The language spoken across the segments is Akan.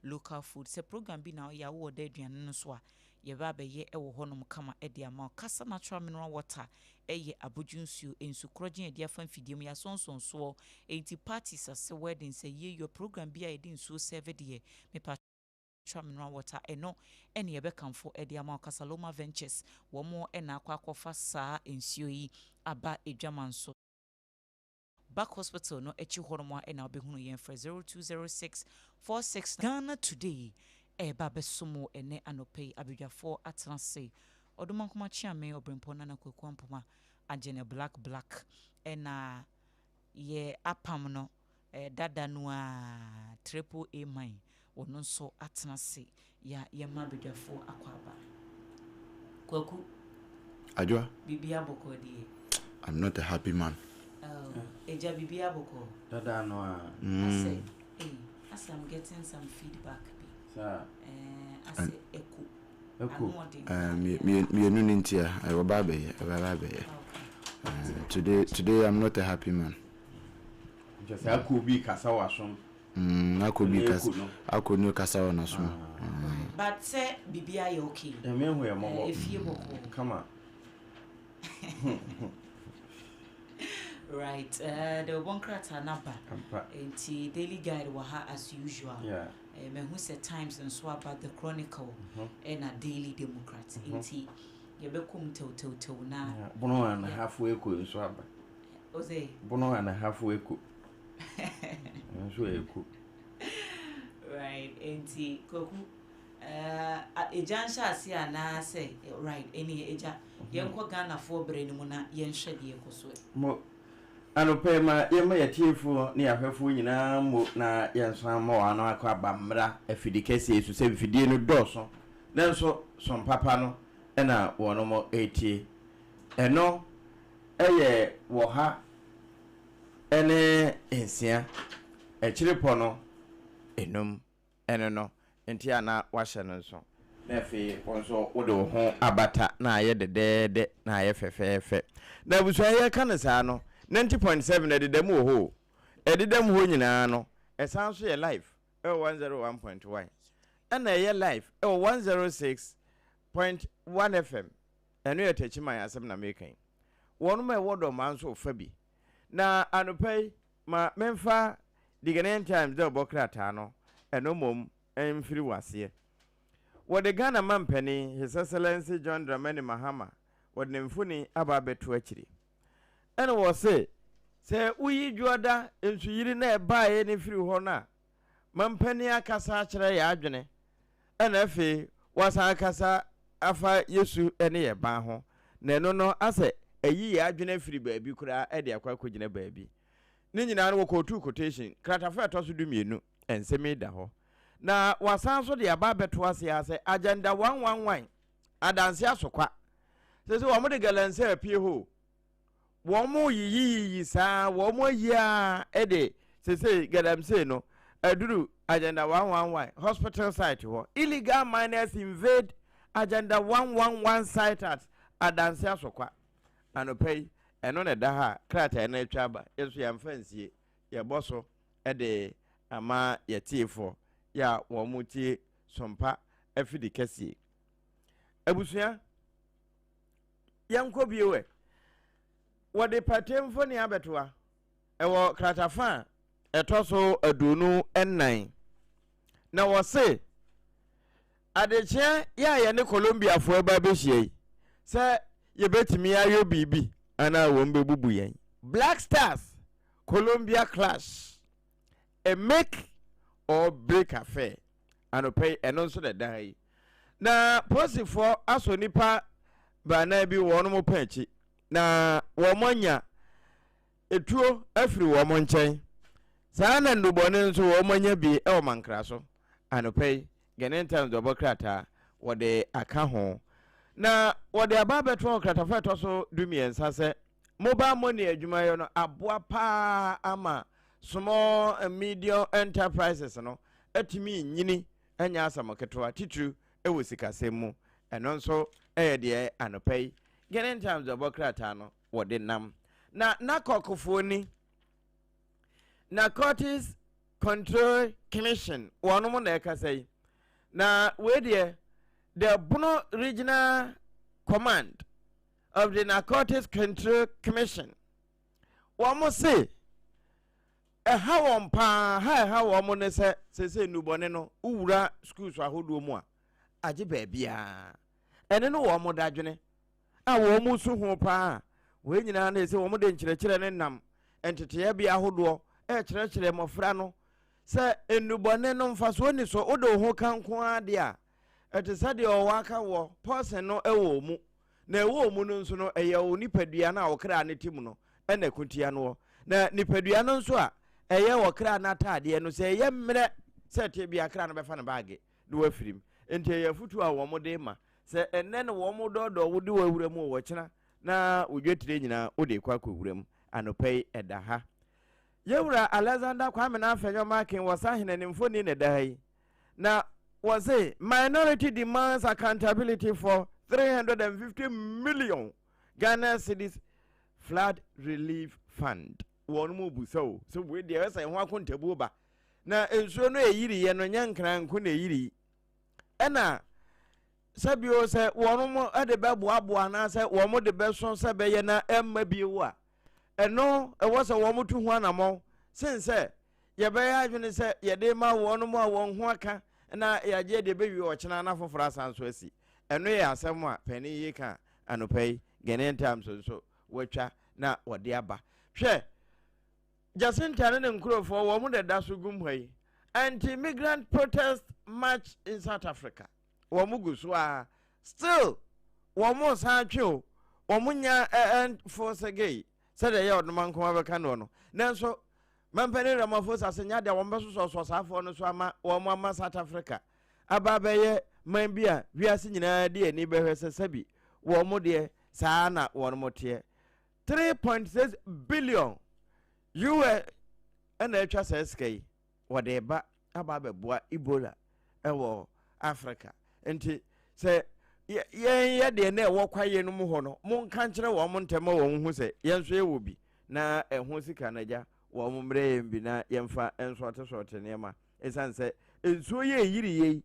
local food. Se program bi na ya wo de aduane no so a ye ba be ye ewo honom kama e de ama kasa natural mineral water eye abojunsuo ensukrogen e de afa mfidiem ya sonsonso enti parties ase wedding say ye your program bi a ye nsuo serve de me pa mineral water eno ene ye be kamfo e de ama Kasaloma Ventures wo mo ena akwakofa saa ensuo yi aba edwamanso Back Hospital no echi horomwa ena obehunu yen for 020646 Ghana Today ba besomo ene anope abidwafo atranse odomankoma chiame Obrempong na kwekwampoma agene black ena ye apam no dada no a triple A mine wono nso atranse ya yema abidwafo akwaba kwaku Ajwa bibia bokodi. I'm not a happy man. Eja bibia boko. Dada no a. I say, I'm getting some feedback. Sir. I say echo. Me nunintia. I will babe. Today I'm not a happy man. Just I could be kasa washom. I could be kasa. I could no kasa on us. But say bibia you okay. If you boko. Come on. Right, the one crata number. Enti daily guide waha as usual. Yeah. Me who said times and so about the Chronicle and a Daily Democrat. Enti ye be come to na. Bono and halfway could swab. Oze. Bono and halfway cook. Right, enti koku. Ejansha si ana say right any eja yenko Ghana for brain mu na yenhwe de ekoso mo anope ma yema yetiefo ne ahwefo nyina mo na yensan mo ano akwa bamra afidikese esu se fidie no doso nanso som papa no na wono mo etie eno eye wo ha ene ensia echiripo no enum eno no enti ana wahye no nso na fe wonso wode wo ho abata na aye dedede na aye fefefe na busu aye kan sa no 90.7 ededam wo ho ededam ho nyina no esan so ye live 101.1 ana ye live 106.1 FM eno ye techiman asem na mekan wonu ma wodo manso fa bi na anopai ma memfa digenen times de obokrata no eno mom emfiri wase wo de Ghana mampani His Excellency John Dramani Mahama wo de mfuni aba beto akiri ene wo se uyi dwoda ensuyiri na ebaaye ne firi ho na mampani akasa akere ya adwene ene afi wasa akasa afa Yesu ene ye ban ho na eno no ase eyi ya adwene firi baabi kura e de akwa kogina baabi ni nyina no wo kotu quotation kratafa etoso du mienu ensemi da ho na wasanso de aba beto ase ase agenda 111 adanse asokwa sese wo mo de galanse apie ho wo mo yiyi saa wo mo ya ede sese galamse no aduru agenda 111 hospital site ho illegal miners invade agenda 111 site at adanse asokwa anopai eno ne da ha krata na atwaba yeso ya mfansie ye boso ede ama yetiefo ya womuti sompa afidi kesi abusua yanko biewe wode patemfo ne abetoa ewo kratafa etoso adunu ennan na wose adeche ya ne Colombia fo eba behie se yebetimi ayo bibi ana wombe bubu yen Black Stars Colombia clash a make or break affair and pay and also the die na posi for aso nipa ba na bi wono mo panchi na womonya etuo afiri womo nchen saa na ndubone nso womonya bi e wo mankra so and pay genen times do bokrata wode aka ho na wode ababeto krata fa to so dumiensa se mobile money adwuma yo no aboa pa ama small and medium enterprises no atimi nyini anya asamoketo titru ewo sikasemu eno nso de anopai genen times obokrata no wode nam na nakokofo ni narcotics Control Commission one mo na eka say na we there the Bono Regional Command of the Narcotics Control Commission one mo say how on pa how one mo ne say nubone no uwura schools ahodo mu a age baabia ene no one mo dadwene a wo mu so ho pa we nyina na say wo mo de nkyerɛkyerɛ ne nam entete bia ahodo kyerɛkyerɛ mofra no sɛ enubone no mfa so ni so odo ho kanko ade a ete sɛ de o waka wo person no ɛwɔ mu na ɛwɔ mu no nso no ɛyɛ o nipadua na okra ne tim no ɛna kutia no na nipadua no nso a ɛyɛ okra na taade no sɛ ɛyɛ mmerɛ sɛ te bia kra no bɛfa ne baage no wafirim enti ɛyɛ futu a wo mo de ma sɛ ɛnɛ no wo mo dɔdɔ wo de wawura mu wo kyena na odwetire nyina wo de kwa kowura mu anopai ɛda ha yewura Alexander Kwame na afenyo makin wasa henenimfo ni ne dai na was minority demands accountability for 350 million Ghana cedis flood relief fund won mu buso so we dey say ho akontabu ba na ensuo no eyiri ye no nyankran nko na eyiri ena sabio se won mo ade beboaboa na se won mo de beso se be ye na emma biewu a eno was a wo to ho anamo since ye be ya adwene se ye de ma won mo a won ho aka na ya je de be wi o chena na foforo asanso asi eno ye asem a pani yi ka anopai genen time so watwa na wode aba hwe Jacinta ne nkrofo wo mo de da so gum hwai anti-migrant protest march in South Africa wo mo guso a still wo mo sa twe wo mo nya force gay said the yard man come over canono. Nanso, Mampany Ramaphosa asenya de wombeso so safo no so ama wo ama South Africa. Ababaye mambia wiase nyina de ani behwese sabi wo mo de saa na wo mo te 3.6 billion US and etwa SK wo de ba ababeboa Ebola ewo Africa. Enti se ye de na wo kwaye no mu ho no mo nka nkere wo mo ntema wo hu se yenso ye wo bi na eho sika na ja wo mo mre bi na yemfa enso sote nema esan se enso ye yiri ye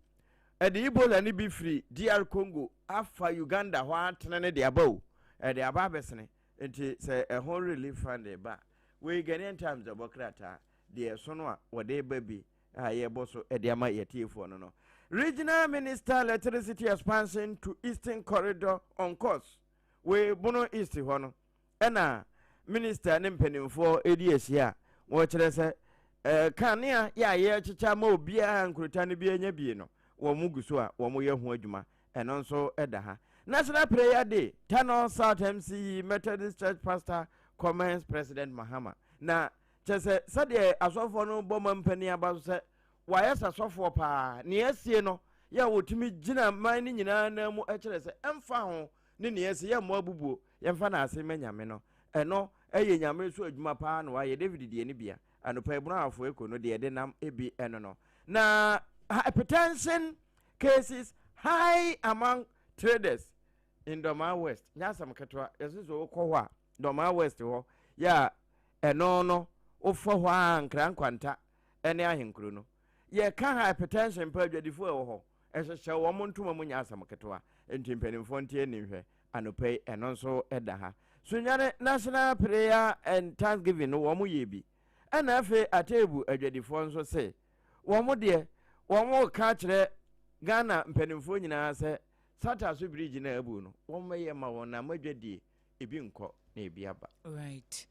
e de Ebola ni bi free DR Congo afa Uganda ho atene ne de abaw e de aba besene enti se eho relief fund e ba we Ghanaian Times abokrata de so no a wo de ba bi a ye boso e de ama yetiefo no no. Regional Minister Electricity Expansion to Eastern Corridor on course. We Bono East hono. Ena Minister Nimpenimfo Ediesia. Watchere se kania ya ye chicha ma obia nkrutani bi enya bi no. Wo muguso a wo moye ho adwuma. Eno nso eda ha. National Prayer Day. Tano South MCE Methodist Church Pastor comments President Mahama. Na chese sade asofo no boma mpani abaso se waya sasofo pa ne asie no ya wotumi gina man ni nyina na mu ekere se emfa ho ne ne asie ya mo abubuo yemfa na ase manyame no eno eye nyame so adwuma pa na waye David die ne bia anopa ebunu afo eko no de nam ebi eno no na hypertension cases high among traders in Doma West nyasam ketwa yeso wo ho a Doma West ho ya eno no ofo ho ankra nkwanta ene ahenkro no ye ka hypertension pa adwadifo ewo ho ehyehyɛ wo mo ntoma mu nya asam ketwa enti mpanimfo ntie ni hwɛ anopai eno nso eda ha sunyane National Prayer and Thanksgiving no wo mo ye bi ana afi atebu adwadifo nso se wo mo de wo mo ka kyerɛ Ghana mpanimfo nyina se sata so bridge na abu no wo mo ye ma won na madwadie ebi nkɔ na ebi aba right.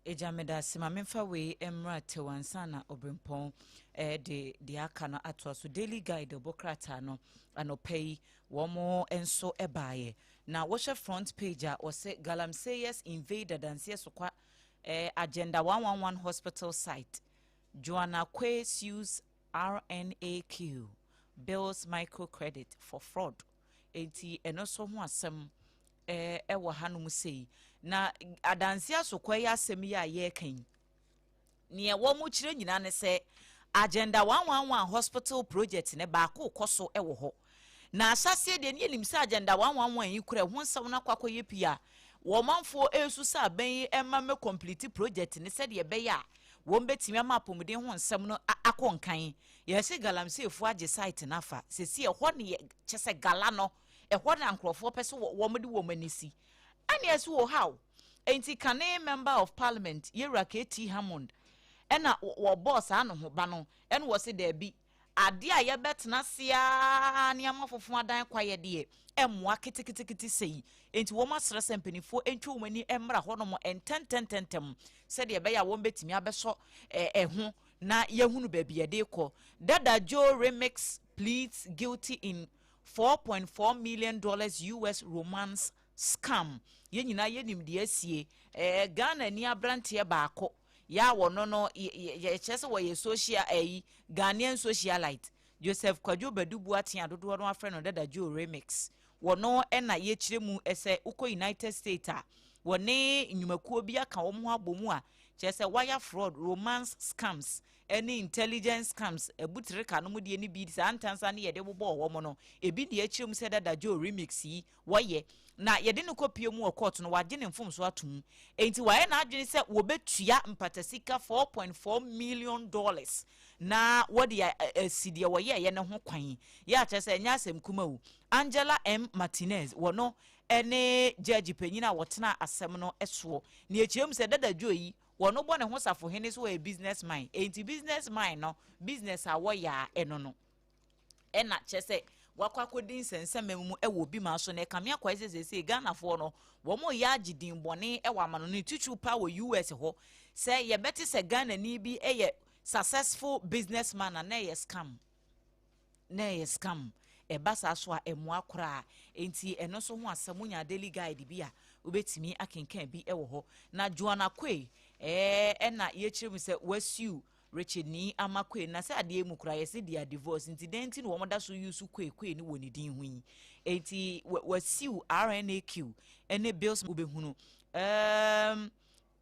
Ejameda sima memfa we emra tewansana Obrempong de aka no ato so daily guide obokrata no anopai womo enso ebaye na washa front page a wose Galamseyers invaded and so kwa agenda 111 hospital site Joanna Kwe sues RNAQ bills microcredit for fraud enti eno so ho asem ewo hanum sei na adansia so kwaya asem ya ye kan ne wo mu kire nyina ne se agenda 111 hospital project ne ba ko koso ewo ho na asase de ne nim se agenda 111 yi kura ho nsam na kwakoye pia womanfo esu sa ben emma me complete project ne said ye beya won betimi ama apomuden ho nsem no akonkan ye se galamsey fu age site nafa sesi e ho ne chese gala no e ho na nkrofo pese wo mede wo manisi ani esu wo how enti kane member of parliament Yera KT Hammond ena wo boss ano ho ba no ena wo se da bi ade a ye betena sia ne amafofo adan kwaye de emmoa kitikiti sei enti wo masra sempanifo entwe wo mani emmra ho no mo ententententem se de be ya wo betimi abeso ho na yehunu ba bi ye de ko Dada Joe Remix pleads guilty in $4.4 million US romance scam ye nyina ye nim de asie Ghana ni abrante baako ya wono no ye chese wo ye social Ghanaian socialite Joseph Kwadwo Badubu atia dodo no afre no Dada Joe Remix wono na ye kiremu ese uko United States a wone nyumakuo bi aka wo ho abomu a chese wire fraud romance scams any intelligence scams ebutreka no mu de ni bi santansa ne ye de bobo wo mo no ebi de akirem se Dada Joe Remix yi woye na yede no kopie mu court no wage ne mfom so atum enti waye na adwene se wo betua mpatasika $4.4 million na wodi sidie wo ye ne ho kwan ya kyese nya asem kuma wu Angela M Martinez wono ene judge penyina wotena asem no eso ne akirem se Dada Joe yi wono bo ne ho safo hene so a businessman enti businessman no business a wo ya eno no ena kyese wakwakodin sensememu ewo bi ma so ne kamia kwa sese Ghana fo no wo mo ya agidin bone ewa amano ne tutu pa wo US ho se ye beti se Ghana ni bi eye successful businessman na ye scam e basa so a emu akora enti eno so ho asemu nya daily guide bi a obetimi akenkan bi ewo ho na Joanna Kwe na ye chirim se wasiu Richard ni amakwe na se ade emu kura yesi dia divorce incident ni womoda so yusu kwe ni woni din hu enti wasiu RNAQ ene bills ubehunu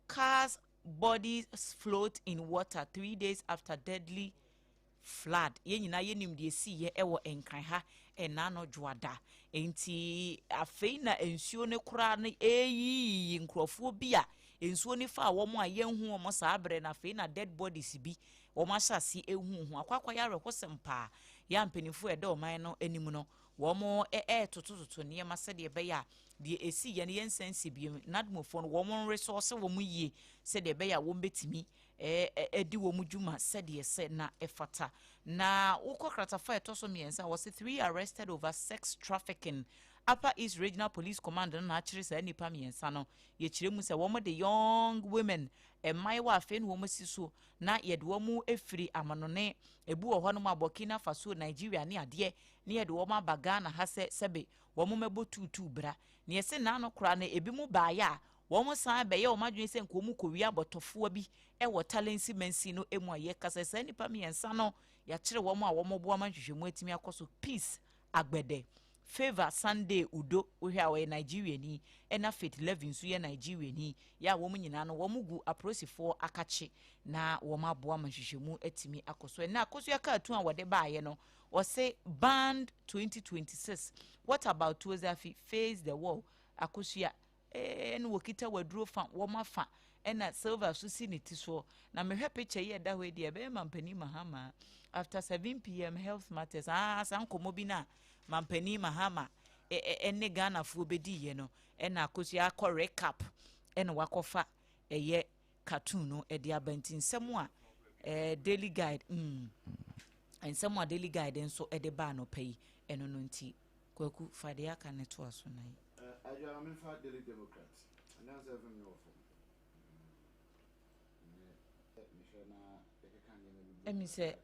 cars bodies float in water 3 days after deadly flood ye nyina ye nim de si ye ewo enkran ha ena no dwoada enti afei na ensuo ne kura ne eyi nkrofo bi a ensuo ni fa wo mo a ye hu wo mo sa abre na afei na dead bodies bi wo ma hyase ehu hu akwakwa ya rekosempa ya mpanifo ede o man no anim no wo mo totototo ne ma se de be ya de esi ye ne yensense bi nadmofo no wo mo resource wo mo yie se de be ya wo betimi edi wo mu dwuma said se na efata na ukokrata fa etoso miensa was 3 arrested over sex trafficking. Upper East Regional Police Command na achire sa nipa miensa no ye kiremu se wo the young women maiwa afen wo masiso na ye de wo mu efiri amanone ebu wo hono Burkina Faso Nigeria ne ade ne ye de wo ma Ghana ha sebe wo mu mebo tutu bra ne ye se na no kra na ebi mu baaya wo mo san be ye wo madwene se nko mu kowia botofo bi wo talensi mansi no emu aye kasa sa nipa miensa no ya kire wo mo a wo mo bo ma hwehwemu atimi akoso peace agbede Favor Sunday Udo uhia we Nigeria ni ena Faith Levin so ye Nigeria ni ya wo mu nyina no wo mugu aprosifo akache na wo maboa mahwehwemu atimi akoso na akoso ya ka atu a wode baaye no o say band 2026 what about Tozafi face the wall akoso ya enu wokita waduro fa wo mafa ena silver so siniti so na mehwe picture ye da we dia be mampani mahama after 7 p.m. health matters sankomo bi na mampani mahama ene Ghana fu bedi ye no ena akosi akọ recap ena wakofa eye cartoon no e dia bantin semu a daily guide ensemu a daily guide nso e de ba no pay eno no nti kwaku fade aka ne to aso nan ajo am fa daily democrat announce every no for emi say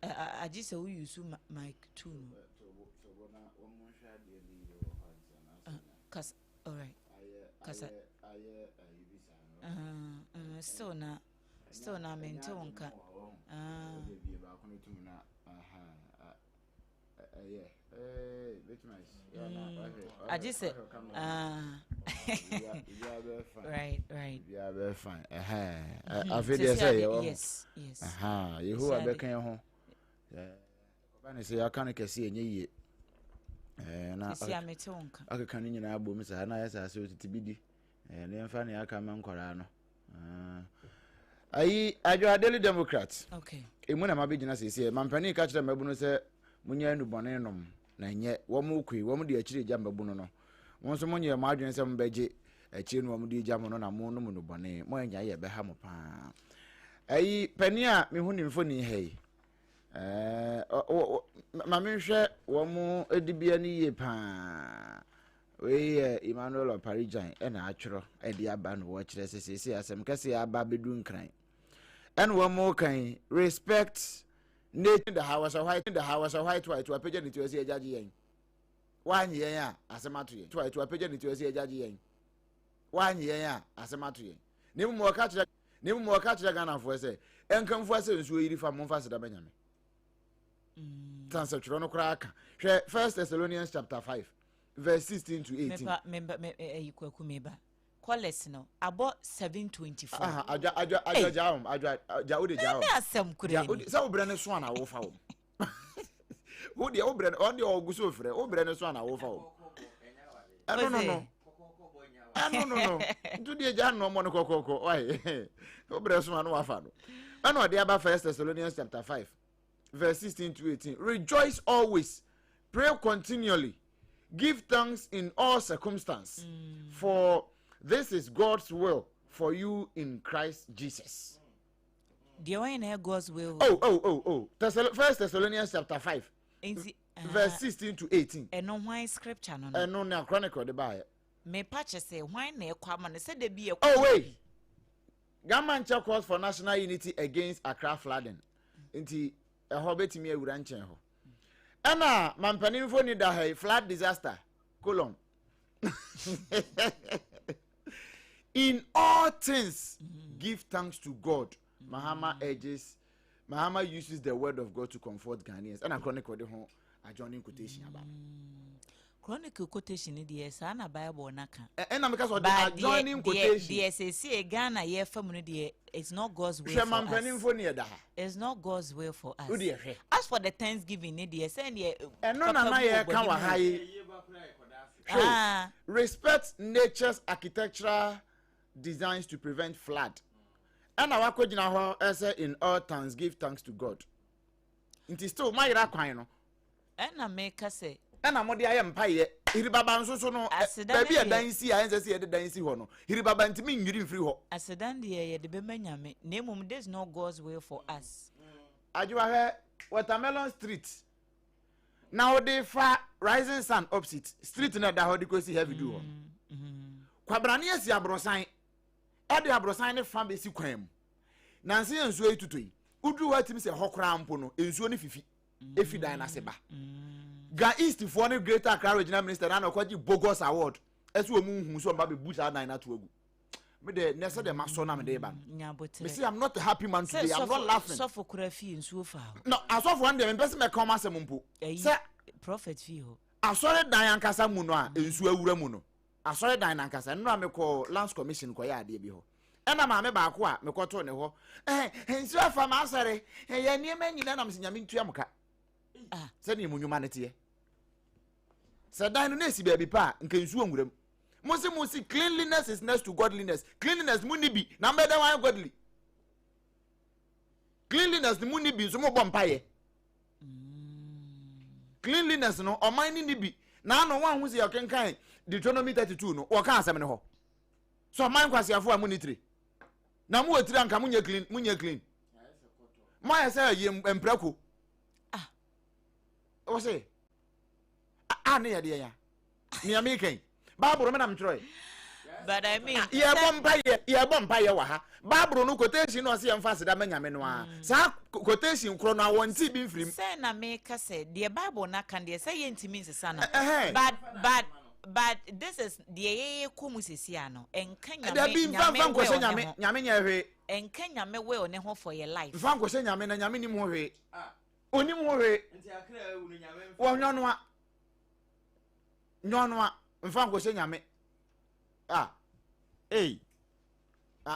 aji say we use mic too no all right still na mente wonka aji say right yeah very fine afede say yes yehu abekan ho ba ne say aka kese enye yie na si amete wonka aka kan nyina abom sa na yesa se otiti bidi ne mfa ne aka ma nkora no ayi adwa Daily Democrat okay emu na mabegina sese mampani ka kire mabu no se munya nubone nom na nye wo mu kwi wo mu de akire gya mabu no won so munye ma adwene se mbegye akire no wo mu de gya mo no na mo no mu nubone mo anya ye be ha mo pa ayi pani a me hu ni mfoni hei ma me hwe wo mu edibia ni ye pa we Emmanuel Oparijan na atworo e de aba no wo kire sese asem kase aba bedu nkran and one more kind respect nature the house of white to a pigeon to see a judge yen 1 year as a matter to a pigeon to see a judge yen 1 year as a matter never more catch the gun for say and come for us we from Monfas da Benjamin Transactional crack 1 Thessalonians chapter 5 verse 16 to 18 member you Collect no about 724. Aja ode jaum. Asem kure. Sa obre ne so na wo fa wo. Wo de obre on de oguso frɛ obre ne so na wo fa wo. No. No. Ntu de ja no mo no kokoko. Oi. Obre so na wo fa no. Ana ode aba 1 Thessalonians chapter 5 verse 16 to 18. Rejoice always. Pray continually. Give thanks in all circumstances. For this is God's will for you in Christ Jesus. The one God's will. Oh. 1 Thessalonians chapter 5. Verse 16 to 18. And no why scripture no. And no na chronicle the Bible. Me patch say why na kwama say there be a. Oh wait. Government calls for national unity against Accra flooding. Inti a hobet me ewura nchen ho. Ana mampanin fo ni da flood disaster. Colon. In all things, give thanks to God. Mahama uses the word of God to comfort Ghanaians. And I chronicle the whole adjoining quotation about. Chronicle quotation in the Sana Bible naka. And I'm because of the adjoining quotation. The SAC Ghana ye family it's not God's will for us. It's not God's will for us. As for the Thanksgiving, the send ye and no na come high. Respect nature's architectural designs to prevent flood. And our question now say in all times give thanks to God. It is still my rakwan no. And I make us say. And I'm the empire. Hiribaba nso so no. Baby a dan si a ense se de dan si ho no. Hiribaba ntimi nyiri free ho. Asedan de de be manyame. Nemum there's no God's will for us. Ajuwa he Watermelon Street. Now they fa Rising Sun opposite. Street na da ho de ko si heavy do ho. Kwabrane asi abrosan. Ade abrosan ne fa be si kwan mu. Nanse ensuo etutoi. Udu watimi se hokra mpo no ensuo ne fifi. Efi dan na seba. Ga East for ne Greater Accra Regional Minister na kwaji Bogus Award. Esu omu hu so mba be boost that na to agu. Me de nese de maso na me de ba. Me say I'm not a happy man today. I'm not laughing. So for kura fi ensuo fa. No, aso for one day me person me come asem mpo. Say prophet fi ho. Asore dan ankasa mu no a ensuo awura mu no. Asore dan ankasa no me call Lands Commission ko ya ade bi ho. Ena ma me ba ko a me ko to ne ho. Ensuo afa ma asare. Ye niema nyina na me nyame ntua muka. Se ni munwuma ne tie. Se dan no na si baby pa nka nsuo nwuram. Musi cleanliness is next to godliness. Cleanliness mu ni bi na mbeda wan godly. Cleanliness ni mu ni bi so mo bom paye. Cleanliness no o man ni bi na no wan hu se yokenkan Deuteronomy 32 no o ka asem ne ho. So man kwase afo amu ni tire. Na mu otire anka munye clean. Mo ya say ye emprako. O say ne ya de ya. Ni American. Bible me na mtroy. But I mean, ye bom pa ye wa ha. Bible no quotation no say emphasize da manyame no a. Sa quotation kro no awonti bi mfrim. Say na make say the Bible na kan dey say yentimi nsesa na. But this is the ye komusisi ano. Enka nyame nyame nya hwe. Enka nyame we one ho for your life. Mfa nkose nyame na nyame nim ho hwe. Onim ho hwe. Nti akra ewunu nyame. Wo nyono a mfa nkose nyame.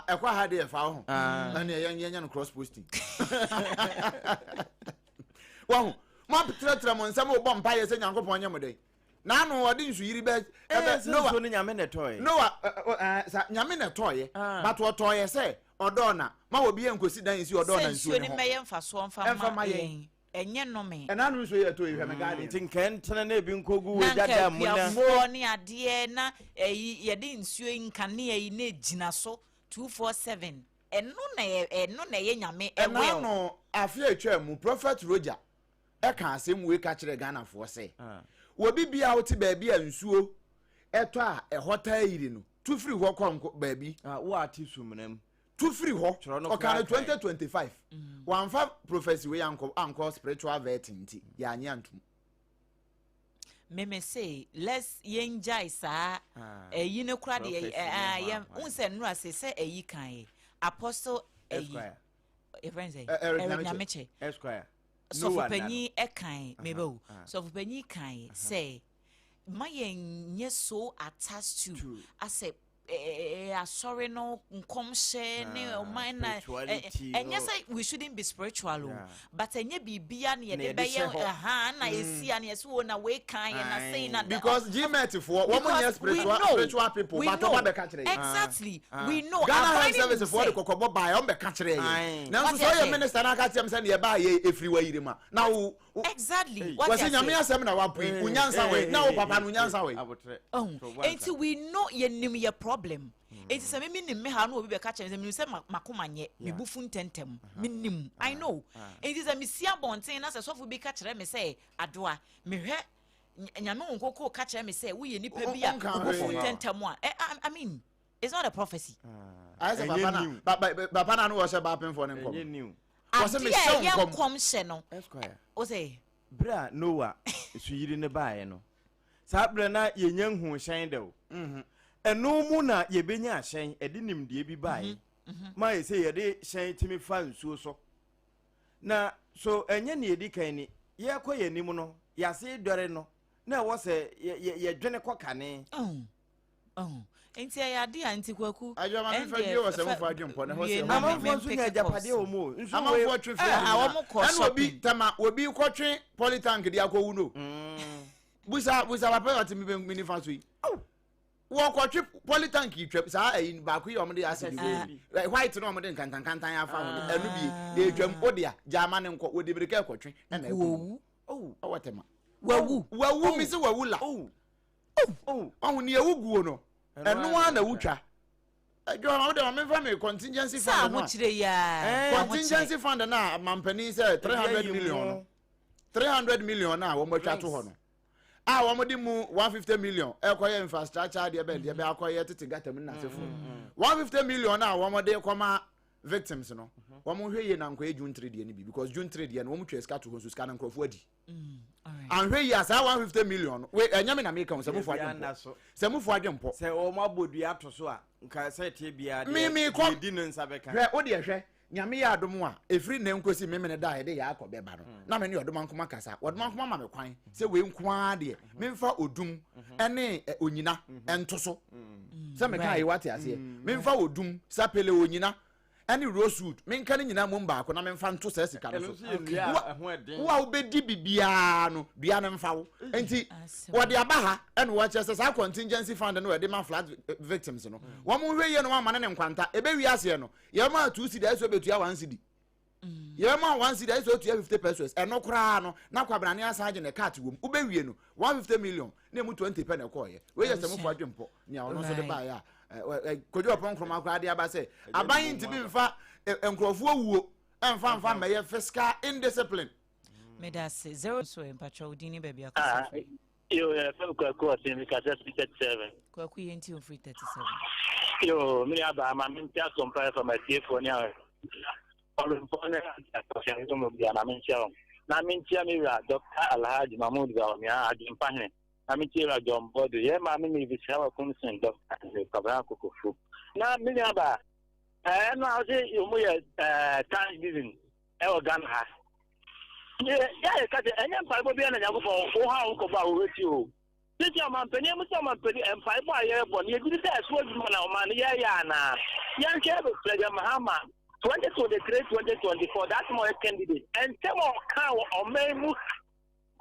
Ekwa ha de fa ho. Na ne yenya no cross posting. Wo mo petra mo nsam wo bom pa ye se nyankopon nyam dey. na no wodi nsu yiri be no so nyame ne toy no sa nyame ne toy but what toy say odona ma obi enkosi dan nsi odona nsu ne ho meye mfa so mfa ma yen enye no me na no nsu ye toy hwe me gade tin kan tena na bi nkogu we dada mu na fo ne ade na ye de nsu nkane yi na gina so 247 eno na ye nyame ewe no afia atwa mu prophet Roger e kan asem we ka kire Ghana fo se obi bia oti ba bia nsuo eto a ehota yiri no tu free ho konko ba bi wo ati sumnam tu free ho o kan 2025 wan fa prophecy we anko spiritual vetting ya anya antum meme say let's yenjai sa eyi ne kura de unse nura se eyi kan apostle eyi friends Nyameche Esquire so for penny ekan mebo so for penny kan say my yen so attached to I say sorry no nkomhye ne o man na enye say we shouldn't be spiritual but enye bibia ne de be na esia ne so na we kan na say na because gmet for woman spiritual people but what be ka kire exactly we know Ghana Health Service for the kokobo buy on be ka kire na so your minister na ka tiem say ne ba ye efri wa yire ma na wo exactly what say nyame asem na wa pui unyansa we na wo papa no unyansa we until we know ye nim ye problem it is a me nim ha no obi be ka kire say makoma nye me bufu ntentem me nim I know it is a me sia bonten na say sofo bi ka kire me say adoa me hwe nyame wonkoko ka kire me say wo ye nipa bi a bufu ntentem a I mean it's not a prophecy I say papa na no wo say ba pen for nem kom was me show kom she no Esquire o say bra Noah su yiri ne baaye no sa bra na yenya hu hyen de o eno mu na ye benya hyen edi nimde bi baaye ma ye say ye de hyen timi fa nsuo so na so enye ne edi kan ni ye koye nim no ya se dore no na wo se ye dwene kokane enti ya de anti kwaku ajoma me fa die wo se mo fa adwempo na ho se amanfo nso nya japade o mo nso amanfo twe fe na obi tama obi kwotwe polytank dia akwu no busa papa oti mi be fa so yi wo kwotwe polytank twap sa ayin ba ku yo mo de ase bi white no mo de kankan ya fa mo enu bi de twam odia jama ne nko wo de birika kwotwe na ewu awatema wawu mi se wawu la ni ewu guo no enu ana wutwa adwo ma de me fa me contingency fund sa mo kire ya contingency fund na mampani say 300 million na wo mo twa to ho no wo mo di mu 150 million ekoye infrastructure de be akoye tete gatam na sefo 150 million na wo mo de koma victims no wo mo hweye na nko June 3 de ni bi because June 3 de no wo mo twa ska to ho so ska na nkrofo adi and hwe ya sa 150 million we enyame na make se mu fo adwempo se o mo abodua to so a nka se tie bia de di no nsa beka hwe o de hwe nyame ya adom a efri na nkosi memene da de ya akọ beba no na me ne odom ankoma kasa odom ankoma ma me kwan se we nkwa de memfa odum ene onyina ento so se me kai wate ase memfa odum sapele onyina any rosewood menka ne nyina mom baako na memfa nto sa sika no so wa obedi bibia no dua ne mfa wo enti wo de abaha ene wo chese sa contingency fund no we de man flat victims no wo mo hwe ye no ma ne nkwanta ebe wi ase no ye ma 2 cedi eso betua 1 cedi ye ma 1 cedi eso betua 50 pesos eno kra no na kwabrane asaje ne cat wom ube wie no 150 million na mu 20 pe na ko ye we ye se mo fo adwempo nia ono so de ba ya kojo Apam kroma kwa de aba se aban nti bi mfa enkrofo wuo emfa meye fiscal indiscipline me da se 0 so empatwa odini ba bia akasa yo kwaku asemi ka 37 kwaku yenti on free 37 yo me aba ma me tia Sompa for my TF ni a Obrempong akoshan to mo bia na me tia na me tia me ra Dr. Alhaji Mahmoud ga mi a adwempahne na me tia John Bodo ye ma me ni bi shawa kunsin Dr. Kabra Kokofu na me aba na o se yo mo ye Thanksgiving e o Ghana ha ya ka te enya mpa bo bia na nyago fo wo ha wo ko ba wo reti o titi amampani mu se amampani mpa bo aye bo ne gidi se so adwuma na o ma ne ya na yan ke be President Mahama 2023 2024 that's my candidate and tell o ka o memu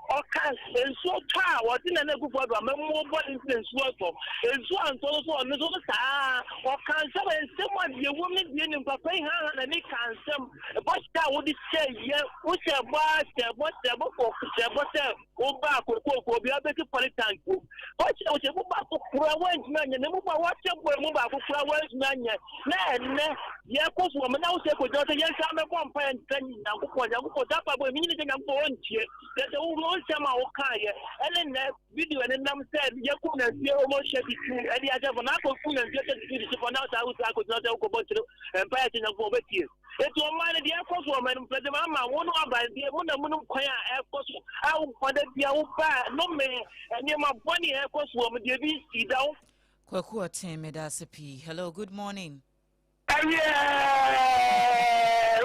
Okay, and so far, what in an echo for a more body than sword for, and so on, so on, so or can someone, your woman being in Papa and any can some, but that would say, yeah, what's a bar, what's a book, what's a back or be a better politician. What's a book for a West man, and move what's a move up for a West man. Yeah, of course, woman, now say, for daughter, yes, I'm a vampire and sending now for that, but we're meaning I'm going to that the whole time I will carry. And then video and then said, you couldn't see almost shed it. And the other one, I couldn't get it for now. I could not go to and pass in a over here. It's your mind, the Air Force woman, but the mamma won't buy the woman choir Air Force. I will find the old bad, no man, and you're my bunny Air Force woman, you see down. Kwakua Teme Dasepi. Hello, good morning. Yeah,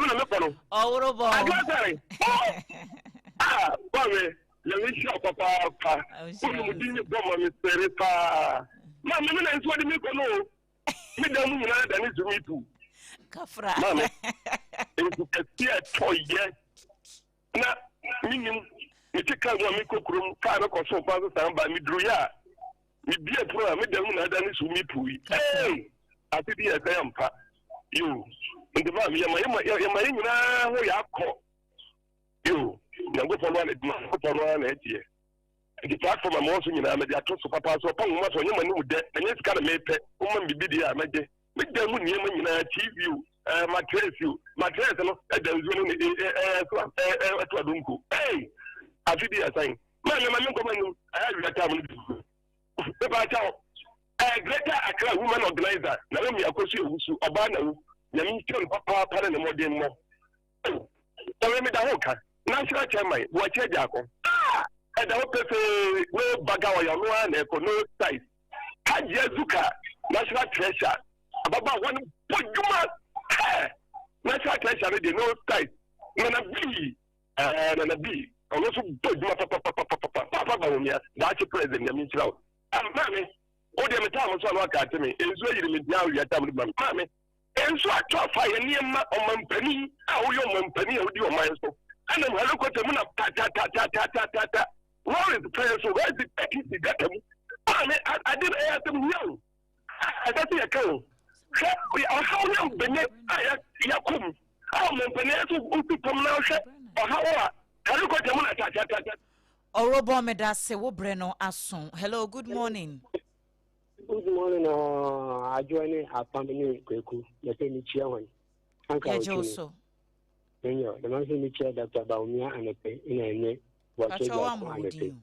oh, Robo. Ah, boy, let me show Papa. You didn't go on Mr. Pa. Mamma, and what do you know? Me don't know that is me too. Kafra. Mamma, it's a tear toy yet. Now, meaning, you take out one cook room, 5 or so passes down by me, drew ya. Me be a pro, me don't know that is me too. Hey, I think he has them. You, in the man, you're you, go for one here. The platform I'm also in America, so Papa, so upon what you know that, and it's got a mate, woman be the America. Make them when you TV, my trace you, my trace, and there's one hey, I did the sign. Man, I have your time. A greater Accra woman organizer, Naomi Akosi, Obana, Yamin Papa, and the modern more. Tell me the whole national chairman, what you jackal. Ah, and the whole no Bagawa, no size. Kajazuka, national treasure. About one Pujuma, national treasure, no size. Nana B, and a B. Also, Papa, that's a president, Yamin Chow. Mammy. Oh, the time was all work to me. It's really now you are telling my mammy. And so I try fire near my penny. How your penny would your mind so? And then I look at the moon of ta. What is the prayer? So where's the taking the got them? I didn't ask them young. I got the account. How young Benet? I come. How many pennies will come now? Or how I look at the moon of ta. Orobo Medase Wobreno Asun. Hello, good morning. Good morning, I join Apam Dadaa Obrempong. You say me chairman. Yeah, Joso. Yeah, the man say me chair Dr. Baumia and a pay in a name. What you want to do?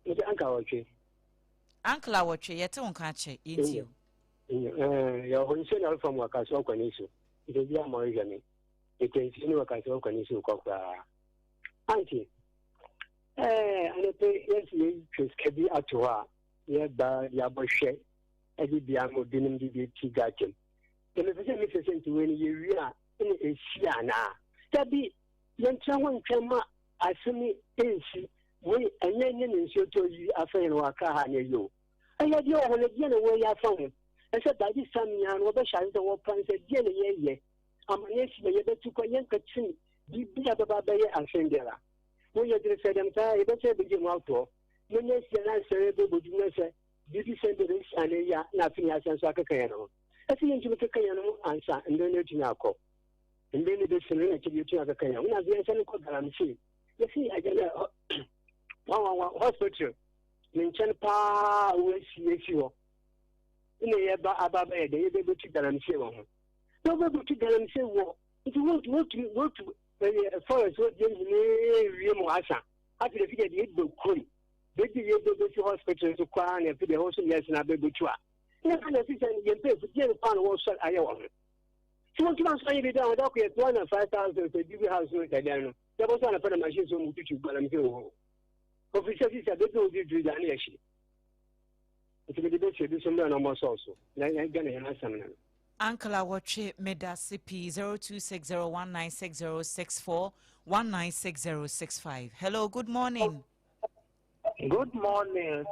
It's Uncle Oche. Uncle Oche, yet on catch it. You. Your wholesale from Wakaso Kanisu. It is your Morigami. You can see Wakaso Kanisu Coca. Auntie. And a pay, yes, you can be at her. Yeah, but Yaboshe, every Biamo didn't give you tea garden. The Mrs. to when you are in a Siana. That be young someone come up as me is we and then so to you after Waka near you. I had your one again away I found. I said that this time young over shines the war plans again a year. I'm an issue to go young catching. Be about the and send there. When you said I'm tired, but I begin out to. Yes, answer would you say, did you send this and nothing as a cayano? I think you make a cayano answer and then you know. And then it is serenity to have a cayano. As the answer I'm saying, you see, I get a hospital in Chanpa, which you in a year about a day, they will take that I'm saying. Nobody to tell them say, well, if you want to go to a forest, what you know, after the figure, it will come. They give you the hospital to Kwan and the house yes and a baby tour. Never you pay for the pound was I own. So what you want to say down, okay, 1 and 5,000 to give you house with the Dano. There was one of the machines who teach you, but I'm here. Officers is a bit of the Danishi. It's a bit of do some almost also. Like I'm going to answer. Uncle Awache Medasipi 0260196064 196065. Hello, good morning. Good morning,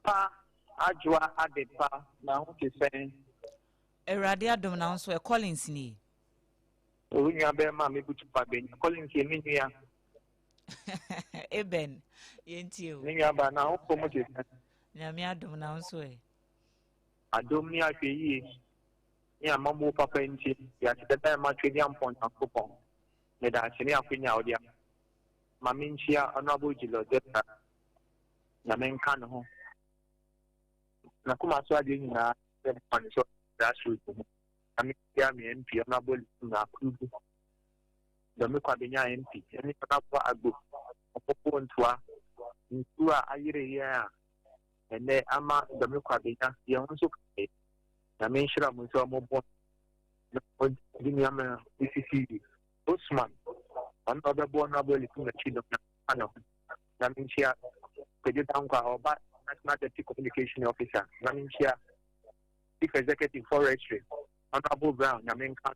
Pa Ajwa Adepa. Now, what you saying? Eradia Domina so a Collins ni. We are very mammy, but Collins, you mean here? Eben, yentio. Ninyaba na ho promote. Nyame adom na nso e. Adom ni ahwe ni amamo papa nti ya tete ma twedi ampon akopon. Me da chini akwenya odia. Mami nchia honorable Jilo Deta. Na menka no ho. Na kuma so ade nyina e pan so grassroots. Ami ya me MP honorable na kubu. Da me kwa benya MP. Ni honorable agbo. Opopo ntwa. Ntua ayire ya. Ene ama da me kwa benya ye nso kai. Na menshira mo so mo bo. Na odi ama CCC. Osman. Ano be bo honorable na chido na na menshia Peju Tankwa Oba National Deputy Communication Officer, Naminchia, Chief Executive Forestry, Honorable Brown, Yamenka,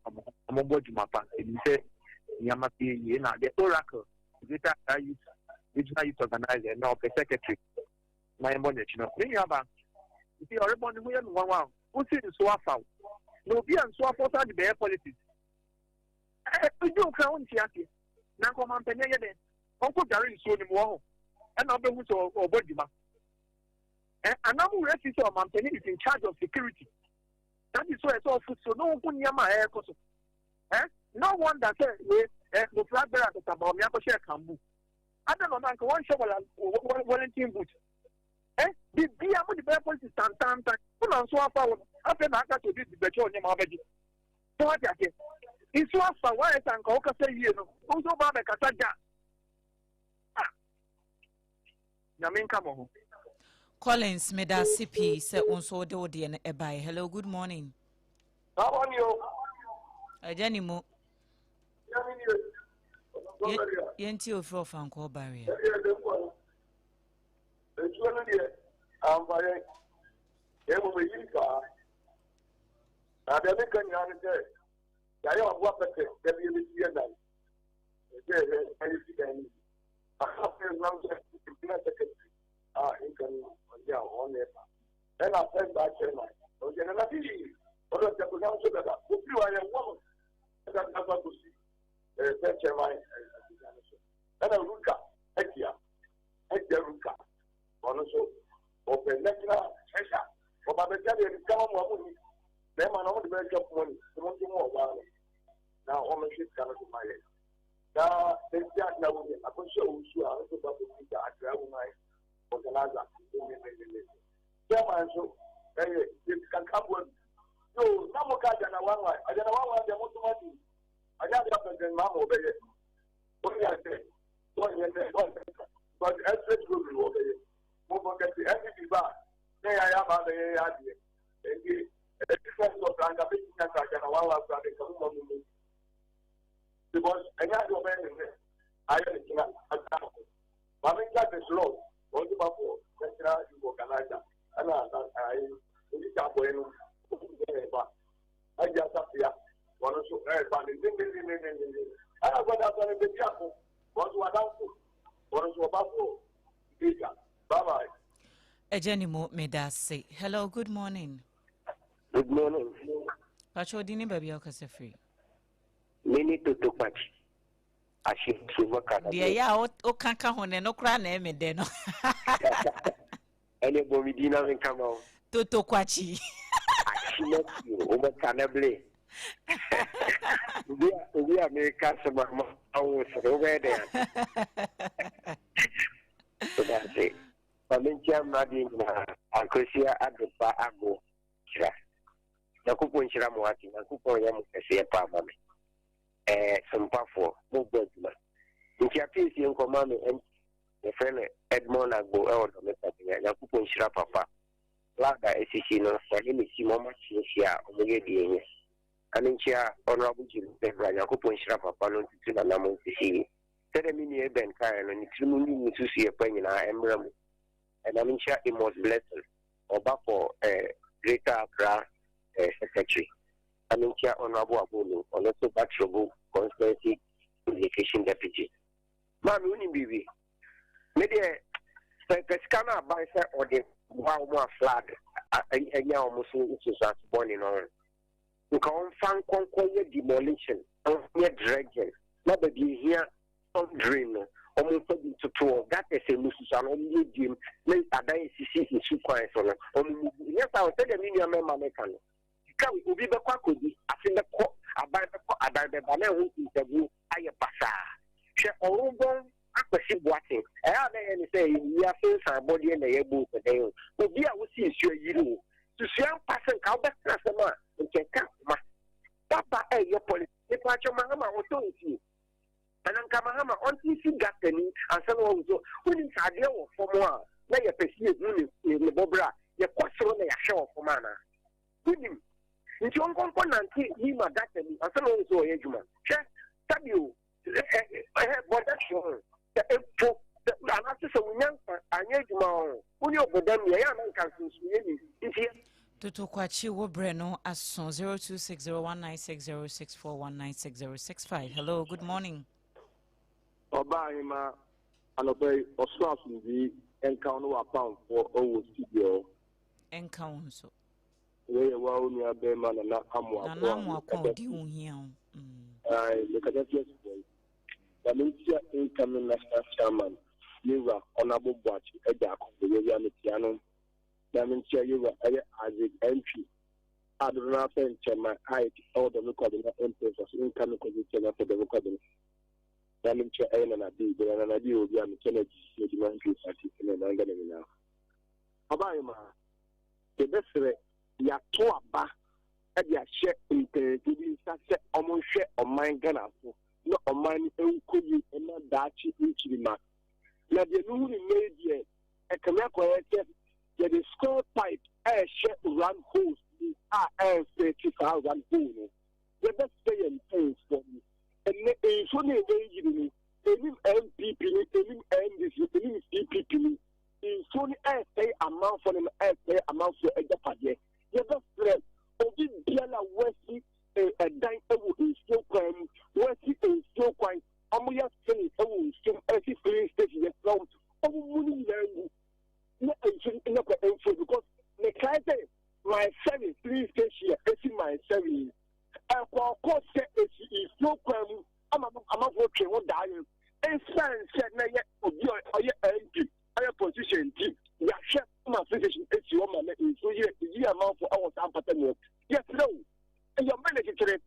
Amobo Jumapa, and say Yamapi, the Oracle, Greater Regional Youth Organizer, now the Secretary, my bonnet, you know. If you are born in one, who's in Swafau? No, be and swap outside the bear politics. You don't crown Tiaki. Nanko Mampenya, Uncle Gary is soon in war. And I'll be with Obodima. And I'm ready to Montani is in charge of security. That is why it's all food, so no one yama air cost. No one that says, no flag bearer about Yakoshia Kambu. I don't know, man, one shovel and volunteer boot. The beer with the bear policy stand time. Put on swap out after I got to do the better on your mabedi. So what I get? It's swap for why I can call Casa, you know, also Baba Casaja. Collins Meda CP said on so the audience ebai. Hello, good morning. How are you? Ajanimo. Yenti ofro fanko barrier. Then I said back to my okay, and I did what was the program so that who you are a woman that never to see my and a ruka, Ekia, Ruka, also open national treasure. For my baby, come on, then I know the very job money, something more about it. Now, all my shit cannot be my head. Now, they start now, I can show you, I also got to see that I grab my organizer. Chairman, so it can come with so some of I don't know why they want to money. I got up and then Mamma obey it. What did I say? But as it will be over here. Move on, get the everything back. There I am, the idea. And the difference of the undertaking that I can allow us to come on me. Because I got to obey it. I don't know. Mamma got this law. What about you organize that? And I can't go in. I just up here. One or two everybody. I have got out of the chapel. What do I do? What is your bathroom? Bye bye. Ajanimo Meda say. Hello, good morning. Good morning. Pacho dini baby okase free. Many to talk much. I should work. Dear ya o kanka hone no kra na eme de no. Anybody didn't come out. Toto kwachi. I met you over Canable. We are American, some hours over there. So that's it. Valencia Madin, Ancosia at the Bago. The coupon Shiramoati, and coupon Yamuka, Apam. Sompa 4, no Bedman. In Capiz, young command and the friend Edmond Agbo Elder, and coupon Shirapapa. Lada SCC no for him is Mama Chia on the day. And in Chia, Honorable Jim Pevra, coupon Shirapapa, no to the Namon CC. Tell me a Ben Karen and it's moving to see a penny in our emblem. And I'm in Chia, it was blessed. Or back for Greater Accra Secretary. I'm in Chia, Honorable Abolo, or also back trouble, conspiracy, communication deputy. Mammy, only baby. Maybe the scanner by or the wow flag, and now almost born in on. You can't find demolition, or dredging. Nobody here, some dream, or ọmụ fọdụ tutu that is a mususa no ọmụ yediem na adan sisi isu kwan so no ọmụ nyɛ sa o sɛ de mi nua mɛma mɛka no ka obi bɛkɔ akɔdi ase bɛkɔ aban bɛba na ɛho ntabu ayɛ basaa hwɛ ɔrobɔn akɔsi boaten ɛyɛ na yɛ ne sɛ yi afe nsa abɔdeɛ na yɛ bu pɛdɛn obi a wosi nsuo yiri o susua mpase nka wobɛtena asɛm a nkɛnka ma papa ɛyɛ polisi nipa akyɛ mahama ɔtɔ nsuo ananka mahama ɔnte si gatani ansa na wɔwo so wonim sɛ adeɛ wɔ fam a na yɛpɛ si ehu ne bɔberɛ a yɛkɔ soro na yɛahwɛ wɔ fam anaa wonim nti ɔnkɔnkɔ nante yi ma gatani ansa na wɔwo so ɔyɛ adwuma hwɛ sabio bɔda hwɛ ɛpo anase sɛ wonya anyɛ adwuma ɔ wone ɔbɔda mmea yɛ ananka nsonsoyɛ ni nti Toto Kwachi Wobreno Ason 0260196064196065. Hello, good morning. Obaima anobe oswasu di encounter Apam for owo studio. Encounter so. We wa uni abema na amwa. Na amwa kwa di unhia. Look at that yes boy. The minister incoming national chairman, Niwa Honorable Boachi Ejako, the William Tiano. The minister you were as entry. I do not think my height all the recording empress incoming position for the recording. The minister and I did, and I do be a Kennedy, the humanity party in an angle now. Abaima, the best Yatoaba, and ya share in the such almost share on my gunner. No, on mine, could you and not that cheap into the mark. Now, the new media, a Kamako, the score pipe, air share run holes, air 30,000 pounds. The best pay and things for me. And it's only a any MPP, any NDC, any CPP, it's only air pay amount for them, air pay amount for a deposit. The best friend, Obi Biala Westy, a dime in still crime, Westy in still crime, Amuya Sing, still every police station, from Omu because the client my service police station, my service. And for course, is no crime. I'm working on dying. And said, "Na yet, MP, I position team. We are chef my position. It's your man. So here, the amount for our time. Yes, no. And your manager today,